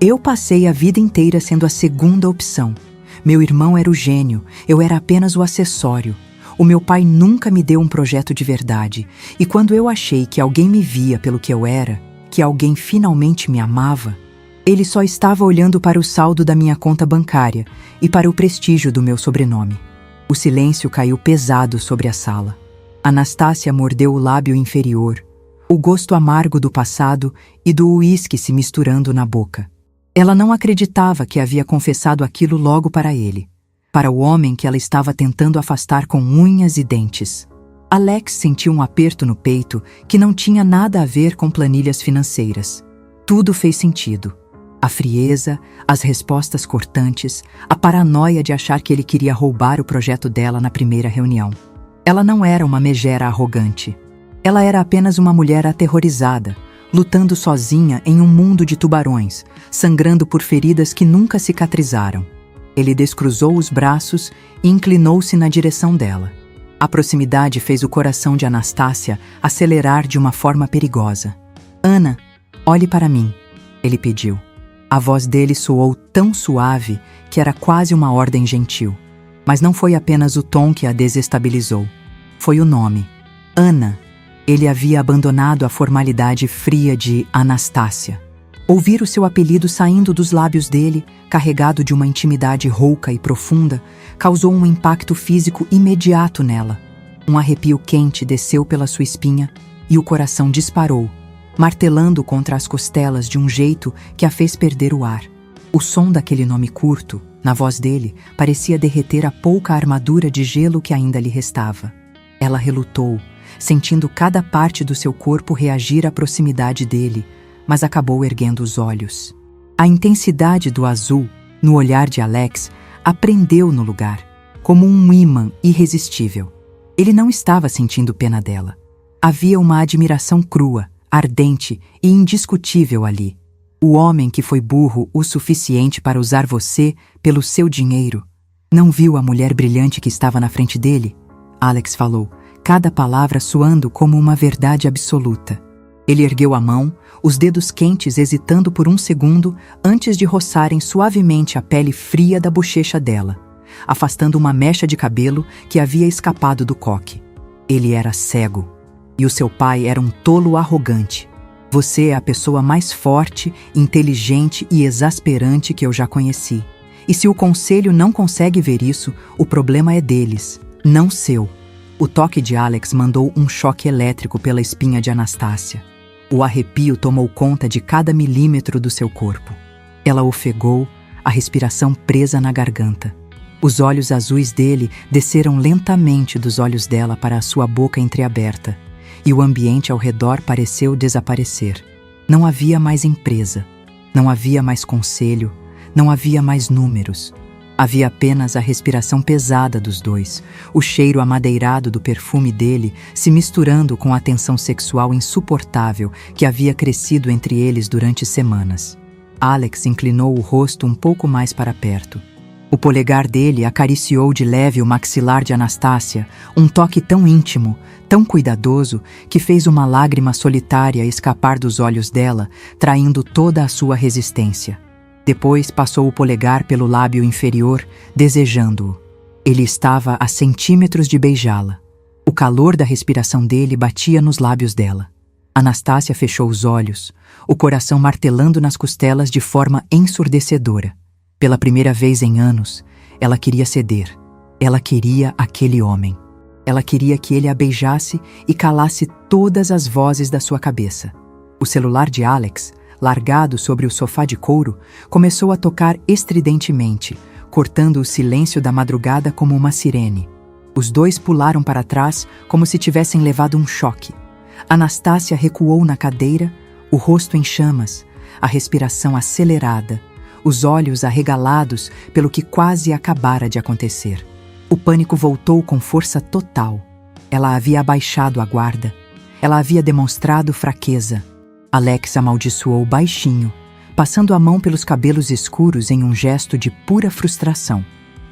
A: Eu passei a vida inteira sendo a segunda opção. Meu irmão era o gênio, eu era apenas o acessório. O meu pai nunca me deu um projeto de verdade, e quando eu achei que alguém me via pelo que eu era, que alguém finalmente me amava, ele só estava olhando para o saldo da minha conta bancária e para o prestígio do meu sobrenome. O silêncio caiu pesado sobre a sala. Anastácia mordeu o lábio inferior, o gosto amargo do passado e do uísque se misturando na boca. Ela não acreditava que havia confessado aquilo logo para ele, para o homem que ela estava tentando afastar com unhas e dentes. Alex sentiu um aperto no peito que não tinha nada a ver com planilhas financeiras. Tudo fez sentido. A frieza, as respostas cortantes, a paranoia de achar que ele queria roubar o projeto dela na primeira reunião. Ela não era uma megera arrogante. Ela era apenas uma mulher aterrorizada, lutando sozinha em um mundo de tubarões, sangrando por feridas que nunca cicatrizaram. Ele descruzou os braços e inclinou-se na direção dela. A proximidade fez o coração de Anastácia acelerar de uma forma perigosa. Ana, olhe para mim, ele pediu. A voz dele soou tão suave que era quase uma ordem gentil. Mas não foi apenas o tom que a desestabilizou. Foi o nome. Ana. Ele havia abandonado a formalidade fria de Anastácia. Ouvir o seu apelido saindo dos lábios dele, carregado de uma intimidade rouca e profunda, causou um impacto físico imediato nela. Um arrepio quente desceu pela sua espinha e o coração disparou, martelando contra as costelas de um jeito que a fez perder o ar. O som daquele nome curto, na voz dele, parecia derreter a pouca armadura de gelo que ainda lhe restava. Ela relutou, sentindo cada parte do seu corpo reagir à proximidade dele, mas acabou erguendo os olhos. A intensidade do azul, no olhar de Alex, a prendeu no lugar, como um ímã irresistível. Ele não estava sentindo pena dela. Havia uma admiração crua, ardente e indiscutível ali. O homem que foi burro o suficiente para usar você pelo seu dinheiro. Não viu a mulher brilhante que estava na frente dele? Alex falou, cada palavra soando como uma verdade absoluta. Ele ergueu a mão, os dedos quentes hesitando por um segundo antes de roçarem suavemente a pele fria da bochecha dela, afastando uma mecha de cabelo que havia escapado do coque. Ele era cego, e o seu pai era um tolo arrogante. Você é a pessoa mais forte, inteligente e exasperante que eu já conheci. E se o conselho não consegue ver isso, o problema é deles, não seu. O toque de Alex mandou um choque elétrico pela espinha de Anastácia. O arrepio tomou conta de cada milímetro do seu corpo. Ela ofegou, a respiração presa na garganta. Os olhos azuis dele desceram lentamente dos olhos dela para a sua boca entreaberta, e o ambiente ao redor pareceu desaparecer. Não havia mais empresa, não havia mais conselho, não havia mais números. Havia apenas a respiração pesada dos dois, o cheiro amadeirado do perfume dele se misturando com a tensão sexual insuportável que havia crescido entre eles durante semanas. Alex inclinou o rosto um pouco mais para perto. O polegar dele acariciou de leve o maxilar de Anastácia, um toque tão íntimo, tão cuidadoso, que fez uma lágrima solitária escapar dos olhos dela, traindo toda a sua resistência. Depois passou o polegar pelo lábio inferior, desejando-o. Ele estava a centímetros de beijá-la. O calor da respiração dele batia nos lábios dela. Anastácia fechou os olhos, o coração martelando nas costelas de forma ensurdecedora. Pela primeira vez em anos, ela queria ceder. Ela queria aquele homem. Ela queria que ele a beijasse e calasse todas as vozes da sua cabeça. O celular de Alex, largado sobre o sofá de couro, começou a tocar estridentemente, cortando o silêncio da madrugada como uma sirene. Os dois pularam para trás como se tivessem levado um choque. Anastácia recuou na cadeira, o rosto em chamas, a respiração acelerada, os olhos arregalados pelo que quase acabara de acontecer. O pânico voltou com força total. Ela havia abaixado a guarda. Ela havia demonstrado fraqueza. Alex amaldiçoou baixinho, passando a mão pelos cabelos escuros em um gesto de pura frustração.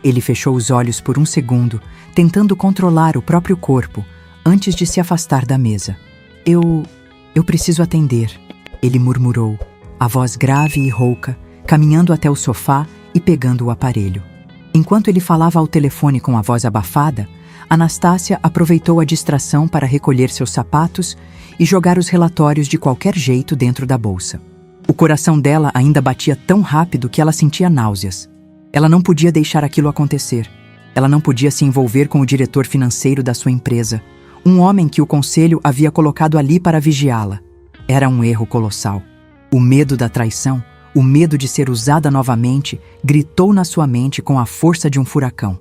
A: Ele fechou os olhos por um segundo, tentando controlar o próprio corpo, antes de se afastar da mesa. Eu preciso atender, ele murmurou, a voz grave e rouca, caminhando até o sofá e pegando o aparelho. Enquanto ele falava ao telefone com a voz abafada, Anastácia aproveitou a distração para recolher seus sapatos e jogar os relatórios de qualquer jeito dentro da bolsa. O coração dela ainda batia tão rápido que ela sentia náuseas. Ela não podia deixar aquilo acontecer. Ela não podia se envolver com o diretor financeiro da sua empresa, um homem que o conselho havia colocado ali para vigiá-la. Era um erro colossal. O medo da traição, o medo de ser usada novamente, gritou na sua mente com a força de um furacão.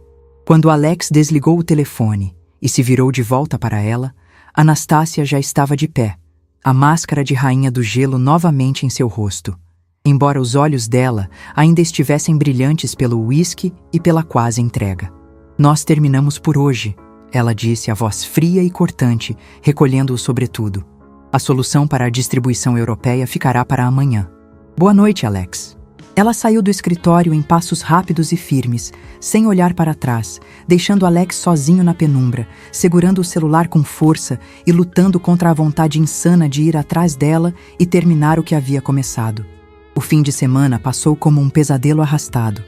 A: Quando Alex desligou o telefone e se virou de volta para ela, Anastácia já estava de pé, a máscara de rainha do gelo novamente em seu rosto. Embora os olhos dela ainda estivessem brilhantes pelo uísque e pela quase entrega. Nós terminamos por hoje, ela disse, a voz fria e cortante, recolhendo o sobretudo. A solução para a distribuição europeia ficará para amanhã. Boa noite, Alex. Ela saiu do escritório em passos rápidos e firmes, sem olhar para trás, deixando Alex sozinho na penumbra, segurando o celular com força e lutando contra a vontade insana de ir atrás dela e terminar o que havia começado. O fim de semana passou como um pesadelo arrastado.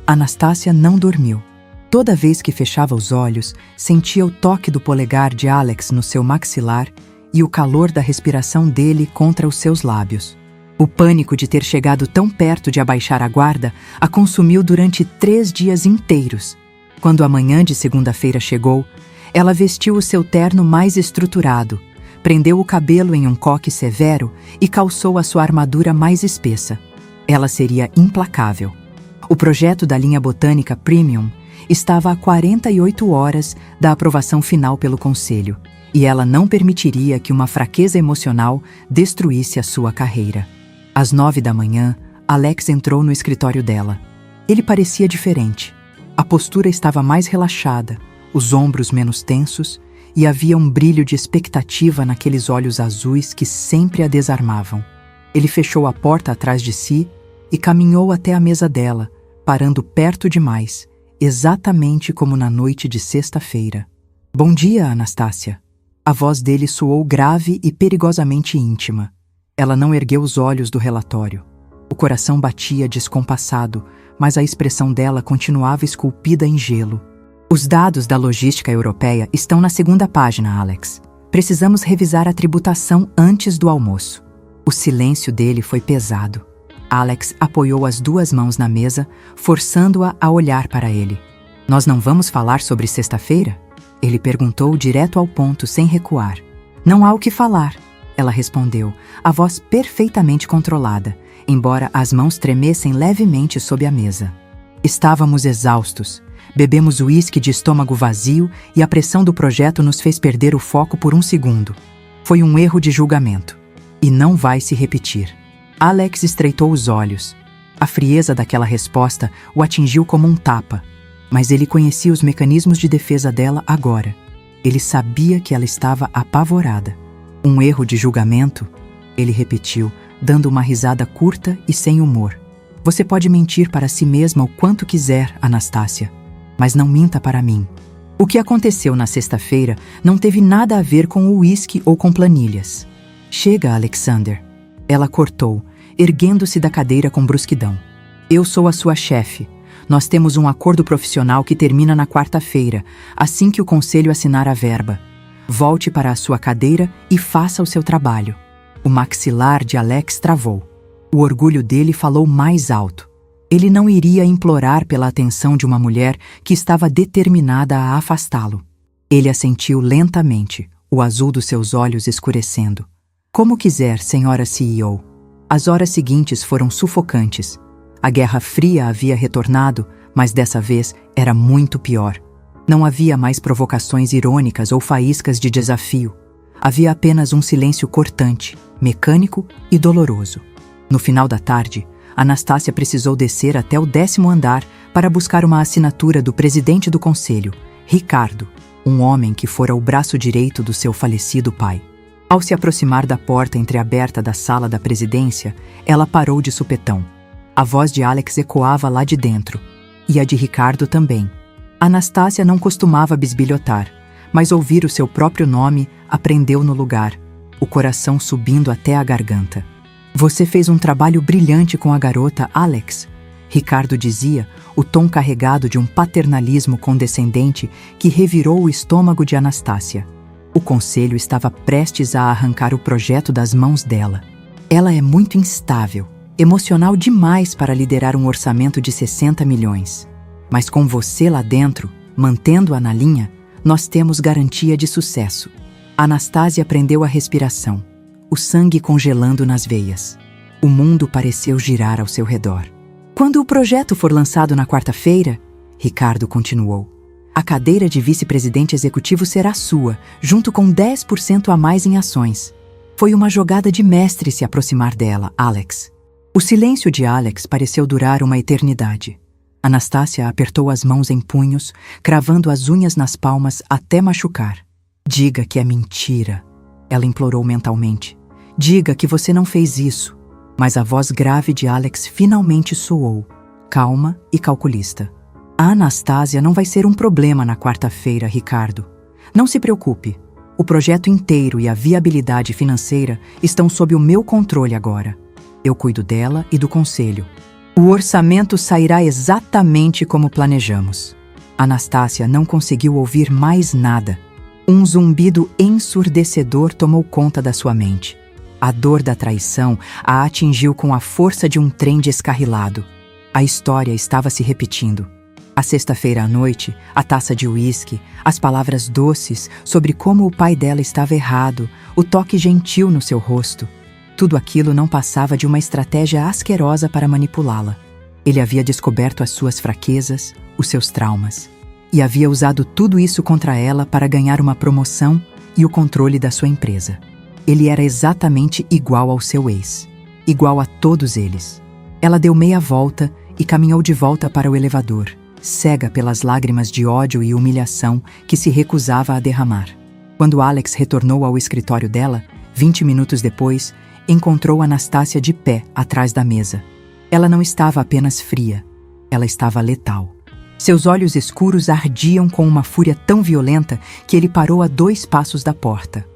A: Anastácia não dormiu. Toda vez que fechava os olhos, sentia o toque do polegar de Alex no seu maxilar e o calor da respiração dele contra os seus lábios. O pânico de ter chegado tão perto de abaixar a guarda a consumiu durante 3 dias inteiros. Quando a manhã de segunda-feira chegou, ela vestiu o seu terno mais estruturado, prendeu o cabelo em um coque severo e calçou a sua armadura mais espessa. Ela seria implacável. O projeto da linha botânica Premium estava a 48 horas da aprovação final pelo Conselho, e ela não permitiria que uma fraqueza emocional destruísse a sua carreira. Às 9 da manhã, Alex entrou no escritório dela. Ele parecia diferente. A postura estava mais relaxada, os ombros menos tensos, e havia um brilho de expectativa naqueles olhos azuis que sempre a desarmavam. Ele fechou a porta atrás de si e caminhou até a mesa dela, parando perto demais, exatamente como na noite de sexta-feira. Bom dia, Anastácia. A voz dele soou grave e perigosamente íntima. Ela não ergueu os olhos do relatório. O coração batia descompassado, mas a expressão dela continuava esculpida em gelo. Os dados da logística europeia estão na segunda página, Alex. Precisamos revisar a tributação antes do almoço. O silêncio dele foi pesado. Alex apoiou as 2 mãos na mesa, forçando-a a olhar para ele. Nós não vamos falar sobre sexta-feira? Ele perguntou direto ao ponto, sem recuar. Não há o que falar, ela respondeu, a voz perfeitamente controlada, embora as mãos tremessem levemente sob a mesa. Estávamos exaustos. Bebemos uísque de estômago vazio e a pressão do projeto nos fez perder o foco por um segundo. Foi um erro de julgamento. E não vai se repetir. Alex estreitou os olhos. A frieza daquela resposta o atingiu como um tapa. Mas ele conhecia os mecanismos de defesa dela agora. Ele sabia que ela estava apavorada. Um erro de julgamento? Ele repetiu, dando uma risada curta e sem humor. Você pode mentir para si mesma o quanto quiser, Anastácia, mas não minta para mim. O que aconteceu na sexta-feira não teve nada a ver com o uísque ou com planilhas. Chega, Alexander. Ela cortou, erguendo-se da cadeira com brusquidão. Eu sou a sua chefe. Nós temos um acordo profissional que termina na quarta-feira, assim que o conselho assinar a verba. Volte para a sua cadeira e faça o seu trabalho. O maxilar de Alex travou. O orgulho dele falou mais alto. Ele não iria implorar pela atenção de uma mulher que estava determinada a afastá-lo. Ele assentiu lentamente, o azul dos seus olhos escurecendo. Como quiser, senhora CEO. As horas seguintes foram sufocantes. A Guerra Fria havia retornado, mas dessa vez era muito pior. Não havia mais provocações irônicas ou faíscas de desafio. Havia apenas um silêncio cortante, mecânico e doloroso. No final da tarde, Anastácia precisou descer até o 10º andar para buscar uma assinatura do presidente do conselho, Ricardo, um homem que fora o braço direito do seu falecido pai. Ao se aproximar da porta entreaberta da sala da presidência, ela parou de supetão. A voz de Alex ecoava lá de dentro, e a de Ricardo também. Anastácia não costumava bisbilhotar, mas ouvir o seu próprio nome a prendeu no lugar, o coração subindo até a garganta. Você fez um trabalho brilhante com a garota, Alex, Ricardo dizia, o tom carregado de um paternalismo condescendente que revirou o estômago de Anastácia. O conselho estava prestes a arrancar o projeto das mãos dela. Ela é muito instável, emocional demais para liderar um orçamento de 60 milhões. Mas com você lá dentro, mantendo-a na linha, nós temos garantia de sucesso. Anastácia prendeu a respiração, o sangue congelando nas veias. O mundo pareceu girar ao seu redor. Quando o projeto for lançado na quarta-feira, Ricardo continuou, a cadeira de vice-presidente executivo será sua, junto com 10% a mais em ações. Foi uma jogada de mestre se aproximar dela, Alex. O silêncio de Alex pareceu durar uma eternidade. Anastácia apertou as mãos em punhos, cravando as unhas nas palmas até machucar. Diga que é mentira, ela implorou mentalmente. Diga que você não fez isso. Mas a voz grave de Alex finalmente soou, calma e calculista. A Anastácia não vai ser um problema na quarta-feira, Ricardo. Não se preocupe. O projeto inteiro e a viabilidade financeira estão sob o meu controle agora. Eu cuido dela e do conselho. O orçamento sairá exatamente como planejamos. Anastácia não conseguiu ouvir mais nada. Um zumbido ensurdecedor tomou conta da sua mente. A dor da traição a atingiu com a força de um trem descarrilado. A história estava se repetindo. A sexta-feira à noite, a taça de uísque, as palavras doces sobre como o pai dela estava errado, o toque gentil no seu rosto. Tudo aquilo não passava de uma estratégia asquerosa para manipulá-la. Ele havia descoberto as suas fraquezas, os seus traumas, e havia usado tudo isso contra ela para ganhar uma promoção e o controle da sua empresa. Ele era exatamente igual ao seu ex, igual a todos eles. Ela deu meia volta e caminhou de volta para o elevador, cega pelas lágrimas de ódio e humilhação que se recusava a derramar. Quando Alex retornou ao escritório dela, 20 minutos depois, encontrou Anastácia de pé atrás da mesa. Ela não estava apenas fria, ela estava letal. Seus olhos escuros ardiam com uma fúria tão violenta que ele parou a 2 passos da porta.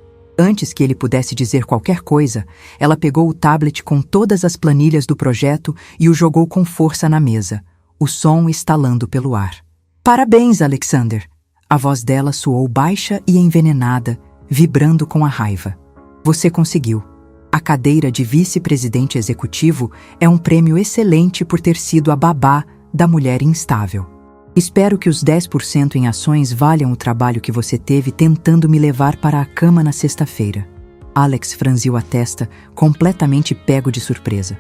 A: Antes que ele pudesse dizer qualquer coisa, ela pegou o tablet com todas as planilhas do projeto e o jogou com força na mesa, o som estalando pelo ar. Parabéns, Alexander! A voz dela soou baixa e envenenada, vibrando com a raiva. Você conseguiu. A cadeira de vice-presidente executivo é um prêmio excelente por ter sido a babá da mulher instável. Espero que os 10% em ações valham o trabalho que você teve tentando me levar para a cama na sexta-feira. Alex franziu a testa, completamente pego de surpresa.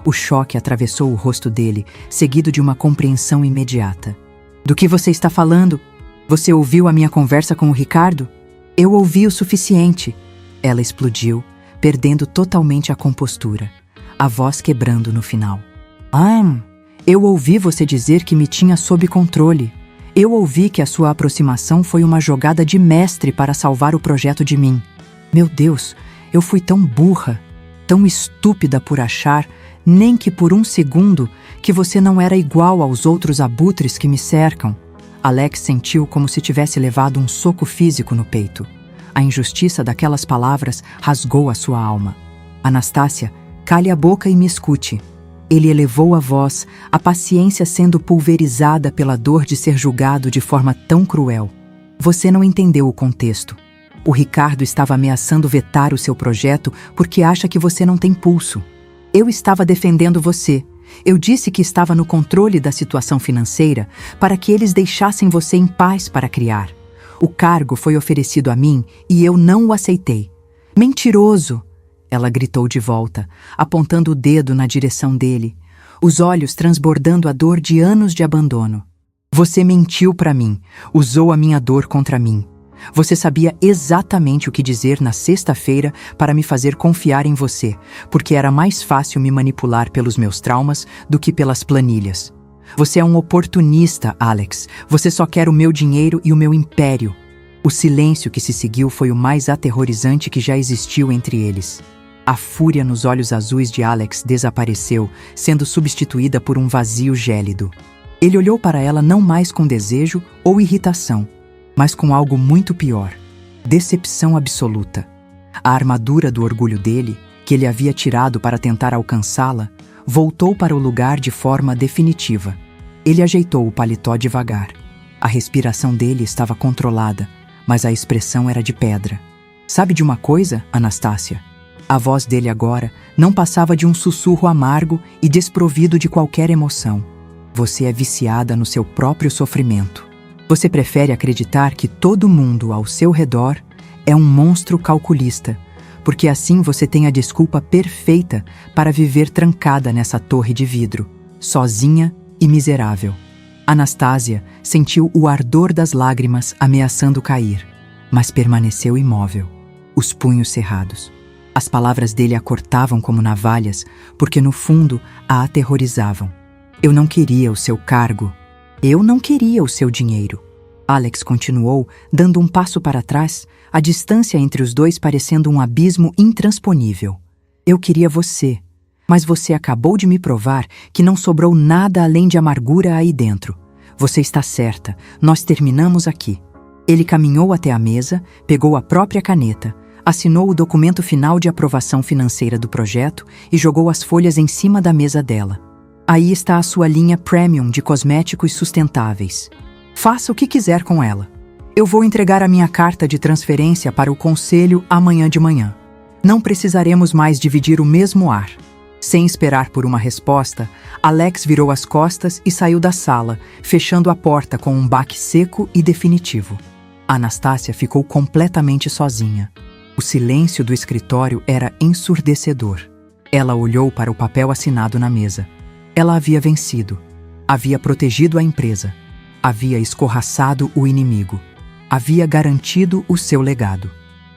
A: O choque atravessou o rosto dele, seguido de uma compreensão imediata. Do que você está falando? Você ouviu a minha conversa com o Ricardo? Eu ouvi o suficiente. Ela explodiu, perdendo totalmente a compostura, a voz quebrando no final. Eu ouvi você dizer que me tinha sob controle. Eu ouvi que a sua aproximação foi uma jogada de mestre para salvar o projeto de mim. Meu Deus, eu fui tão burra, tão estúpida por achar, nem que por um segundo, que você não era igual aos outros abutres que me cercam. Alex sentiu como se tivesse levado um soco físico no peito. A injustiça daquelas palavras rasgou a sua alma. Anastácia, cale a boca e me escute. Ele elevou a voz, a paciência sendo pulverizada pela dor de ser julgado de forma tão cruel. Você não entendeu o contexto. O Ricardo estava ameaçando vetar o seu projeto porque acha que você não tem pulso. Eu estava defendendo você. Eu disse que estava no controle da situação financeira para que eles deixassem você em paz para criar. O cargo foi oferecido a mim e eu não o aceitei. Mentiroso! Ela gritou de volta, apontando o dedo na direção dele, os olhos transbordando a dor de anos de abandono. Você mentiu para mim, usou a minha dor contra mim. Você sabia exatamente o que dizer na sexta-feira para me fazer confiar em você, porque era mais fácil me manipular pelos meus traumas do que pelas planilhas. Você é um oportunista, Alex. Você só quer o meu dinheiro e o meu império. O silêncio que se seguiu foi o mais aterrorizante que já existiu entre eles. A fúria nos olhos azuis de Alex desapareceu, sendo substituída por um vazio gélido. Ele olhou para ela não mais com desejo ou irritação, mas com algo muito pior: decepção absoluta. A armadura do orgulho dele, que ele havia tirado para tentar alcançá-la, voltou para o lugar de forma definitiva. Ele ajeitou o paletó devagar. A respiração dele estava controlada, mas a expressão era de pedra. Sabe de uma coisa, Anastácia? A voz dele agora não passava de um sussurro amargo e desprovido de qualquer emoção. Você é viciada no seu próprio sofrimento. Você prefere acreditar que todo mundo ao seu redor é um monstro calculista, porque assim você tem a desculpa perfeita para viver trancada nessa torre de vidro, sozinha e miserável. Anastácia sentiu o ardor das lágrimas ameaçando cair, mas permaneceu imóvel, os punhos cerrados. As palavras dele a cortavam como navalhas, porque no fundo a aterrorizavam. Eu não queria o seu cargo. Eu não queria o seu dinheiro. Alex continuou, dando um passo para trás, a distância entre os dois parecendo um abismo intransponível. Eu queria você, mas você acabou de me provar que não sobrou nada além de amargura aí dentro. Você está certa, nós terminamos aqui. Ele caminhou até a mesa, pegou a própria caneta, assinou o documento final de aprovação financeira do projeto e jogou as folhas em cima da mesa dela. Aí está a sua linha premium de cosméticos sustentáveis. Faça o que quiser com ela. Eu vou entregar a minha carta de transferência para o conselho amanhã de manhã. Não precisaremos mais dividir o mesmo ar. Sem esperar por uma resposta, Alex virou as costas e saiu da sala, fechando a porta com um baque seco e definitivo. Anastácia ficou completamente sozinha. O silêncio do escritório era ensurdecedor. Ela olhou para o papel assinado na mesa. Ela havia vencido. Havia protegido a empresa. Havia escorraçado o inimigo. Havia garantido o seu legado.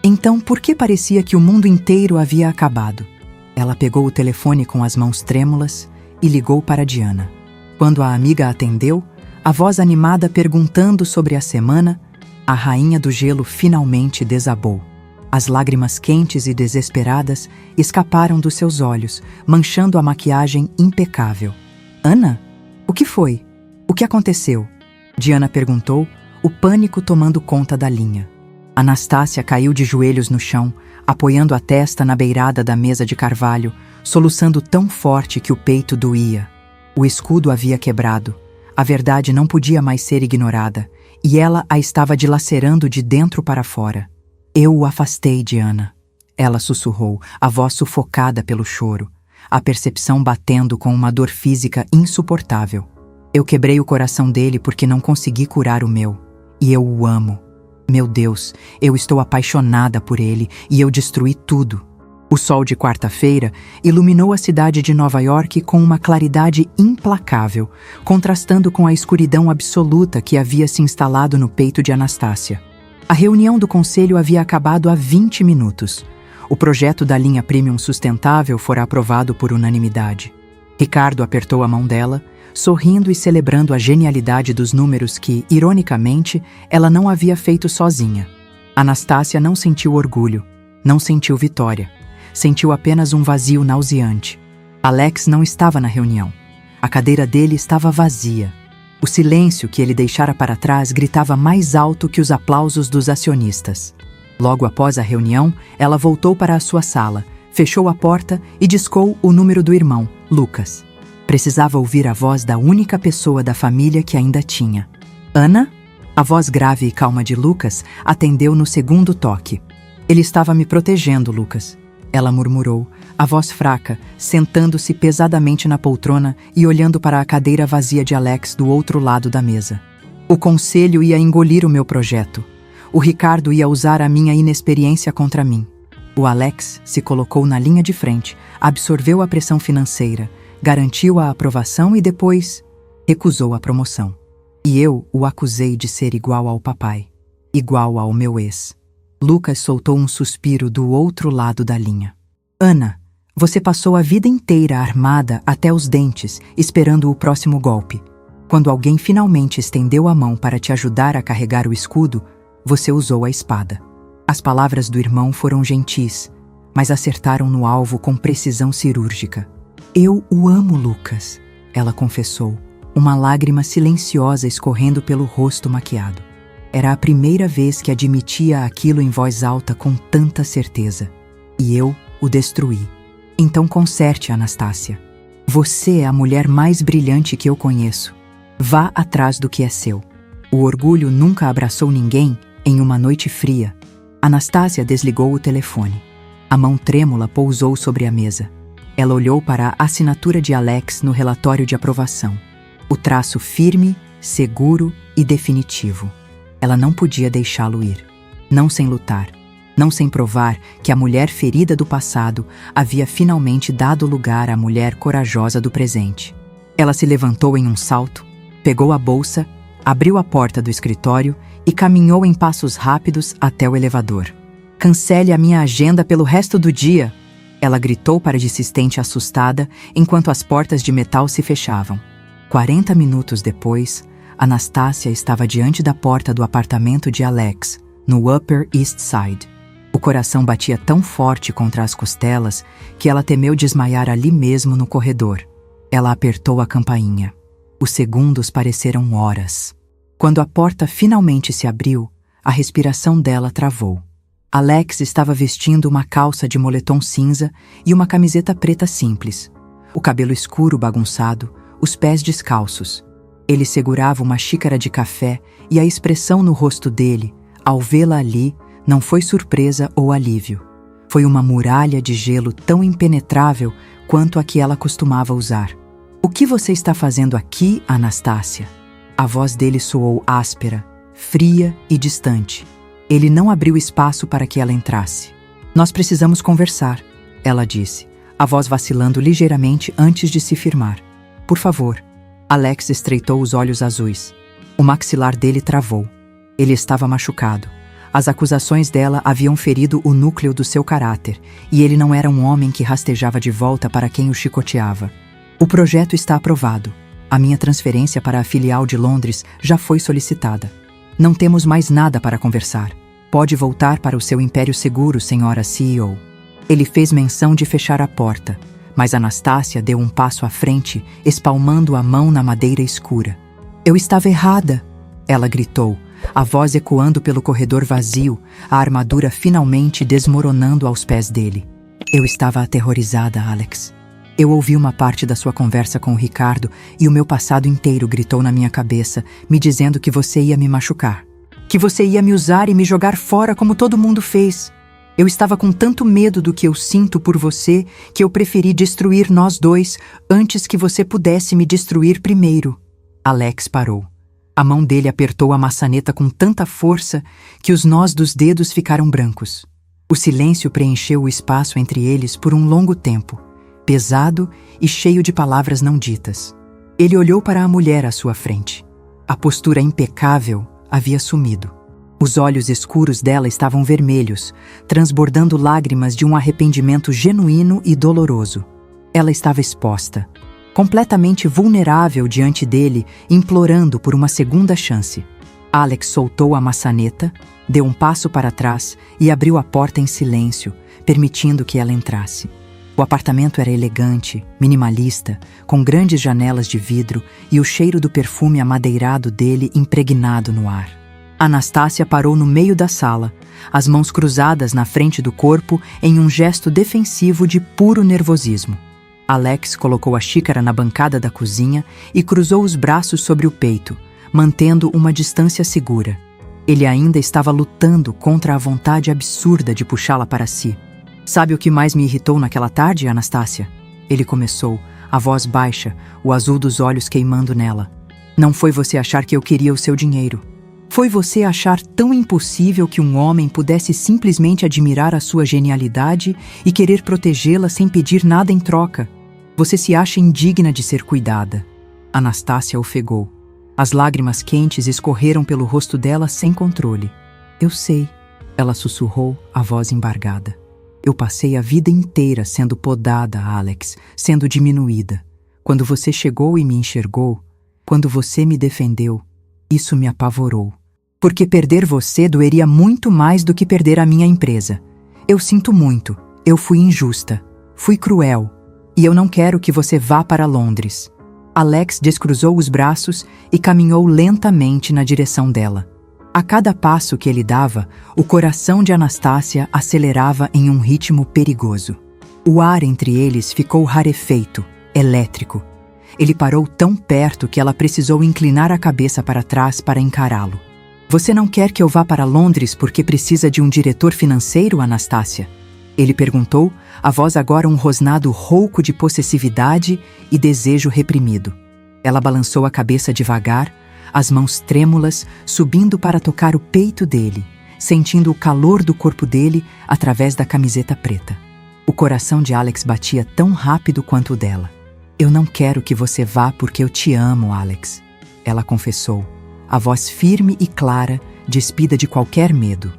A: Então, por que parecia que o mundo inteiro havia acabado? Ela pegou o telefone com as mãos trêmulas e ligou para Diana. Quando a amiga atendeu, a voz animada perguntando sobre a semana, a rainha do gelo finalmente desabou. As lágrimas quentes e desesperadas escaparam dos seus olhos, manchando a maquiagem impecável. Ana? O que foi? O que aconteceu? Diana perguntou, o pânico tomando conta da linha. Anastácia caiu de joelhos no chão, apoiando a testa na beirada da mesa de carvalho, soluçando tão forte que o peito doía. O escudo havia quebrado. A verdade não podia mais ser ignorada, e ela a estava dilacerando de dentro para fora. Eu o afastei, Diana. Ela sussurrou, a voz sufocada pelo choro, a percepção batendo com uma dor física insuportável. Eu quebrei o coração dele porque não consegui curar o meu. E eu o amo. Meu Deus, eu estou apaixonada por ele e eu destruí tudo. O sol de quarta-feira iluminou a cidade de Nova York com uma claridade implacável, contrastando com a escuridão absoluta que havia se instalado no peito de Anastácia. A reunião do conselho havia acabado há 20 minutos. O projeto da linha Premium Sustentável fora aprovado por unanimidade. Ricardo apertou a mão dela, sorrindo e celebrando a genialidade dos números que, ironicamente, ela não havia feito sozinha. Anastácia não sentiu orgulho, não sentiu vitória. Sentiu apenas um vazio nauseante. Alex não estava na reunião. A cadeira dele estava vazia. O silêncio que ele deixara para trás gritava mais alto que os aplausos dos acionistas. Logo após a reunião, ela voltou para a sua sala, fechou a porta e discou o número do irmão, Lucas. Precisava ouvir a voz da única pessoa da família que ainda tinha. Ana? A voz grave e calma de Lucas atendeu no segundo toque. Ele estava me protegendo, Lucas. Ela murmurou, a voz fraca, sentando-se pesadamente na poltrona e olhando para a cadeira vazia de Alex do outro lado da mesa. O conselho ia engolir o meu projeto. O Ricardo ia usar a minha inexperiência contra mim. O Alex se colocou na linha de frente, absorveu a pressão financeira, garantiu a aprovação e depois recusou a promoção. E eu o acusei de ser igual ao papai, igual ao meu ex. Lucas soltou um suspiro do outro lado da linha. Ana, você passou a vida inteira armada até os dentes, esperando o próximo golpe. Quando alguém finalmente estendeu a mão para te ajudar a carregar o escudo, você usou a espada. As palavras do irmão foram gentis, mas acertaram no alvo com precisão cirúrgica. Eu o amo, Lucas, ela confessou, uma lágrima silenciosa escorrendo pelo rosto maquiado. Era a primeira vez que admitia aquilo em voz alta com tanta certeza. E eu o destruí. Então conserte, Anastácia. Você é a mulher mais brilhante que eu conheço. Vá atrás do que é seu. O orgulho nunca abraçou ninguém em uma noite fria. Anastácia desligou o telefone. A mão trêmula pousou sobre a mesa. Ela olhou para a assinatura de Alex no relatório de aprovação. O traço firme, seguro e definitivo. Ela não podia deixá-lo ir. Não sem lutar. Não sem provar que a mulher ferida do passado havia finalmente dado lugar à mulher corajosa do presente. Ela se levantou em um salto, pegou a bolsa, abriu a porta do escritório e caminhou em passos rápidos até o elevador. Cancele a minha agenda pelo resto do dia, ela gritou para a assistente assustada enquanto as portas de metal se fechavam. 40 minutos depois, Anastácia estava diante da porta do apartamento de Alex, no Upper East Side. O coração batia tão forte contra as costelas que ela temeu desmaiar ali mesmo no corredor. Ela apertou a campainha. Os segundos pareceram horas. Quando a porta finalmente se abriu, a respiração dela travou. Alex estava vestindo uma calça de moletom cinza e uma camiseta preta simples. O cabelo escuro bagunçado, os pés descalços. Ele segurava uma xícara de café e a expressão no rosto dele, ao vê-la ali, não foi surpresa ou alívio. Foi uma muralha de gelo tão impenetrável quanto a que ela costumava usar. O que você está fazendo aqui, Anastácia? A voz dele soou áspera, fria e distante. Ele não abriu espaço para que ela entrasse. Nós precisamos conversar, ela disse, a voz vacilando ligeiramente antes de se firmar. Por favor. Alex estreitou os olhos azuis. O maxilar dele travou. Ele estava machucado. As acusações dela haviam ferido o núcleo do seu caráter, e ele não era um homem que rastejava de volta para quem o chicoteava. O projeto está aprovado. A minha transferência para a filial de Londres já foi solicitada. Não temos mais nada para conversar. Pode voltar para o seu império seguro, senhora CEO. Ele fez menção de fechar a porta, mas Anastácia deu um passo à frente, espalmando a mão na madeira escura. Eu estava errada, ela gritou, a voz ecoando pelo corredor vazio, a armadura finalmente desmoronando aos pés dele. Eu estava aterrorizada, Alex. Eu ouvi uma parte da sua conversa com o Ricardo e o meu passado inteiro gritou na minha cabeça, me dizendo que você ia me machucar. Que você ia me usar e me jogar fora como todo mundo fez. Eu estava com tanto medo do que eu sinto por você que eu preferi destruir nós dois antes que você pudesse me destruir primeiro. Alex parou. A mão dele apertou a maçaneta com tanta força que os nós dos dedos ficaram brancos. O silêncio preencheu o espaço entre eles por um longo tempo, pesado e cheio de palavras não ditas. Ele olhou para a mulher à sua frente. A postura impecável havia sumido. Os olhos escuros dela estavam vermelhos, transbordando lágrimas de um arrependimento genuíno e doloroso. Ela estava exposta, completamente vulnerável diante dele, implorando por uma segunda chance. Alex soltou a maçaneta, deu um passo para trás e abriu a porta em silêncio, permitindo que ela entrasse. O apartamento era elegante, minimalista, com grandes janelas de vidro e o cheiro do perfume amadeirado dele impregnado no ar. Anastácia parou no meio da sala, as mãos cruzadas na frente do corpo em um gesto defensivo de puro nervosismo. Alex colocou a xícara na bancada da cozinha e cruzou os braços sobre o peito, mantendo uma distância segura. Ele ainda estava lutando contra a vontade absurda de puxá-la para si. "Sabe o que mais me irritou naquela tarde, Anastácia?" Ele começou, a voz baixa, o azul dos olhos queimando nela. "Não foi você achar que eu queria o seu dinheiro. Foi você achar tão impossível que um homem pudesse simplesmente admirar a sua genialidade e querer protegê-la sem pedir nada em troca. Você se acha indigna de ser cuidada." Anastácia ofegou. As lágrimas quentes escorreram pelo rosto dela sem controle. "Eu sei", ela sussurrou, a voz embargada. "Eu passei a vida inteira sendo podada, Alex, sendo diminuída. Quando você chegou e me enxergou, quando você me defendeu, isso me apavorou. Porque perder você doeria muito mais do que perder a minha empresa. Eu sinto muito, eu fui injusta, fui cruel, e eu não quero que você vá para Londres." Alex descruzou os braços e caminhou lentamente na direção dela. A cada passo que ele dava, o coração de Anastácia acelerava em um ritmo perigoso. O ar entre eles ficou rarefeito, elétrico. Ele parou tão perto que ela precisou inclinar a cabeça para trás para encará-lo. "Você não quer que eu vá para Londres porque precisa de um diretor financeiro, Anastácia?" Ele perguntou, a voz agora um rosnado rouco de possessividade e desejo reprimido. Ela balançou a cabeça devagar, as mãos trêmulas subindo para tocar o peito dele, sentindo o calor do corpo dele através da camiseta preta. O coração de Alex batia tão rápido quanto o dela. "Eu não quero que você vá porque eu te amo, Alex", ela confessou, a voz firme e clara, despida de qualquer medo.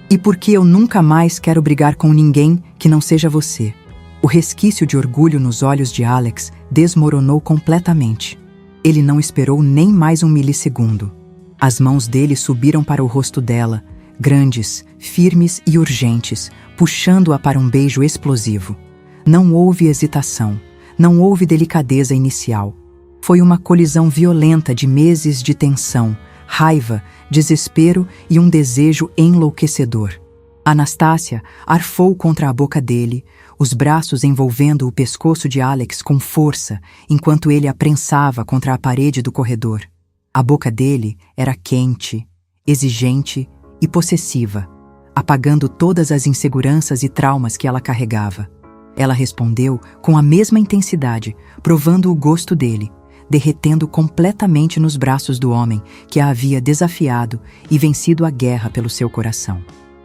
A: "E porque eu nunca mais quero brigar com ninguém que não seja você." O resquício de orgulho nos olhos de Alex desmoronou completamente. Ele não esperou nem mais um milissegundo. As mãos dele subiram para o rosto dela, grandes, firmes e urgentes, puxando-a para um beijo explosivo. Não houve hesitação, não houve delicadeza inicial. Foi uma colisão violenta de meses de tensão, raiva, desespero e um desejo enlouquecedor. Anastácia arfou contra a boca dele, os braços envolvendo o pescoço de Alex com força, enquanto ele a prensava contra a parede do corredor. A boca dele era quente, exigente e possessiva, apagando todas as inseguranças e traumas que ela carregava. Ela respondeu com a mesma intensidade, provando o gosto dele, derretendo completamente nos braços do homem que a havia desafiado e vencido a guerra pelo seu coração.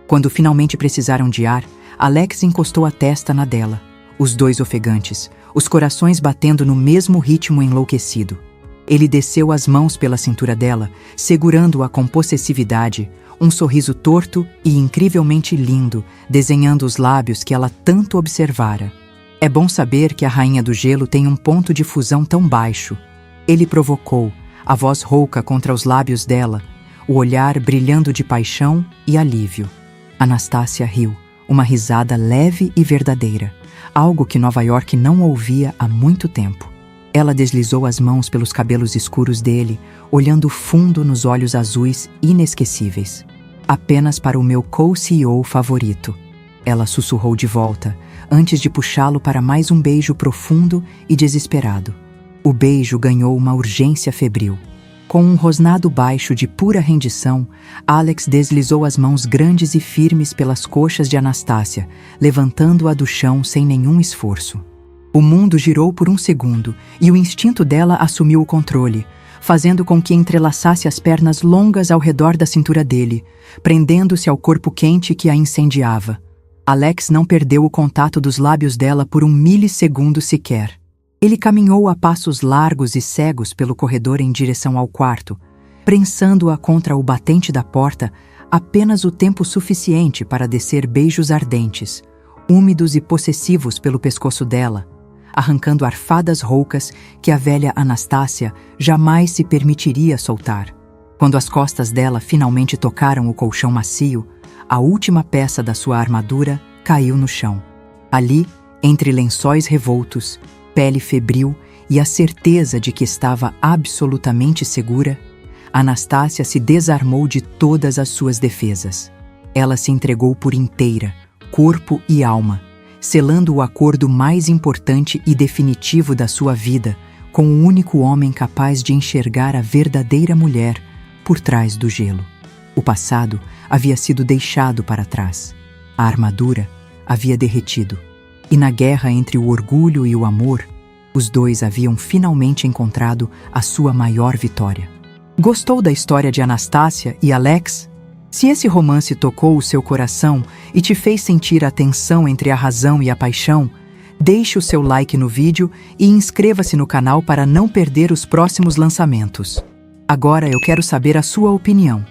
A: Quando finalmente precisaram de ar, Alex encostou a testa na dela, os dois ofegantes, os corações batendo no mesmo ritmo enlouquecido. Ele desceu as mãos pela cintura dela, segurando-a com possessividade, um sorriso torto e incrivelmente lindo, desenhando os lábios que ela tanto observara. "É bom saber que a Rainha do Gelo tem um ponto de fusão tão baixo." Ele provocou, a voz rouca contra os lábios dela, o olhar brilhando de paixão e alívio. Anastácia riu, uma risada leve e verdadeira, algo que Nova York não ouvia há muito tempo. Ela deslizou as mãos pelos cabelos escuros dele, olhando fundo nos olhos azuis inesquecíveis. "Apenas para o meu co-CEO favorito", ela sussurrou de volta, antes de puxá-lo para mais um beijo profundo e desesperado. O beijo ganhou uma urgência febril. Com um rosnado baixo de pura rendição, Alex deslizou as mãos grandes e firmes pelas coxas de Anastácia, levantando-a do chão sem nenhum esforço. O mundo girou por um segundo e o instinto dela assumiu o controle, fazendo com que entrelaçasse as pernas longas ao redor da cintura dele, prendendo-se ao corpo quente que a incendiava. Alex não perdeu o contato dos lábios dela por um milissegundo sequer. Ele caminhou a passos largos e cegos pelo corredor em direção ao quarto, prensando-a contra o batente da porta apenas o tempo suficiente para descer beijos ardentes, úmidos e possessivos pelo pescoço dela, arrancando arfadas roucas que a velha Anastácia jamais se permitiria soltar. Quando as costas dela finalmente tocaram o colchão macio, a última peça da sua armadura caiu no chão. Ali, entre lençóis revoltos, pele febril e a certeza de que estava absolutamente segura, Anastácia se desarmou de todas as suas defesas. Ela se entregou por inteira, corpo e alma, selando o acordo mais importante e definitivo da sua vida com o único homem capaz de enxergar a verdadeira mulher por trás do gelo. O passado havia sido deixado para trás. A armadura havia derretido. E na guerra entre o orgulho e o amor, os dois haviam finalmente encontrado a sua maior vitória. Gostou da história de Anastácia e Alex? Se esse romance tocou o seu coração e te fez sentir a tensão entre a razão e a paixão, deixe o seu like no vídeo e inscreva-se no canal para não perder os próximos lançamentos. Agora eu quero saber a sua opinião.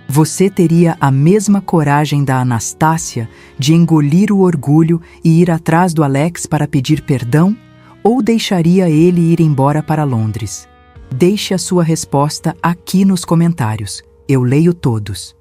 A: Você teria a mesma coragem da Anastácia de engolir o orgulho e ir atrás do Alex para pedir perdão? Ou deixaria ele ir embora para Londres? Deixe a sua resposta aqui nos comentários. Eu leio todos.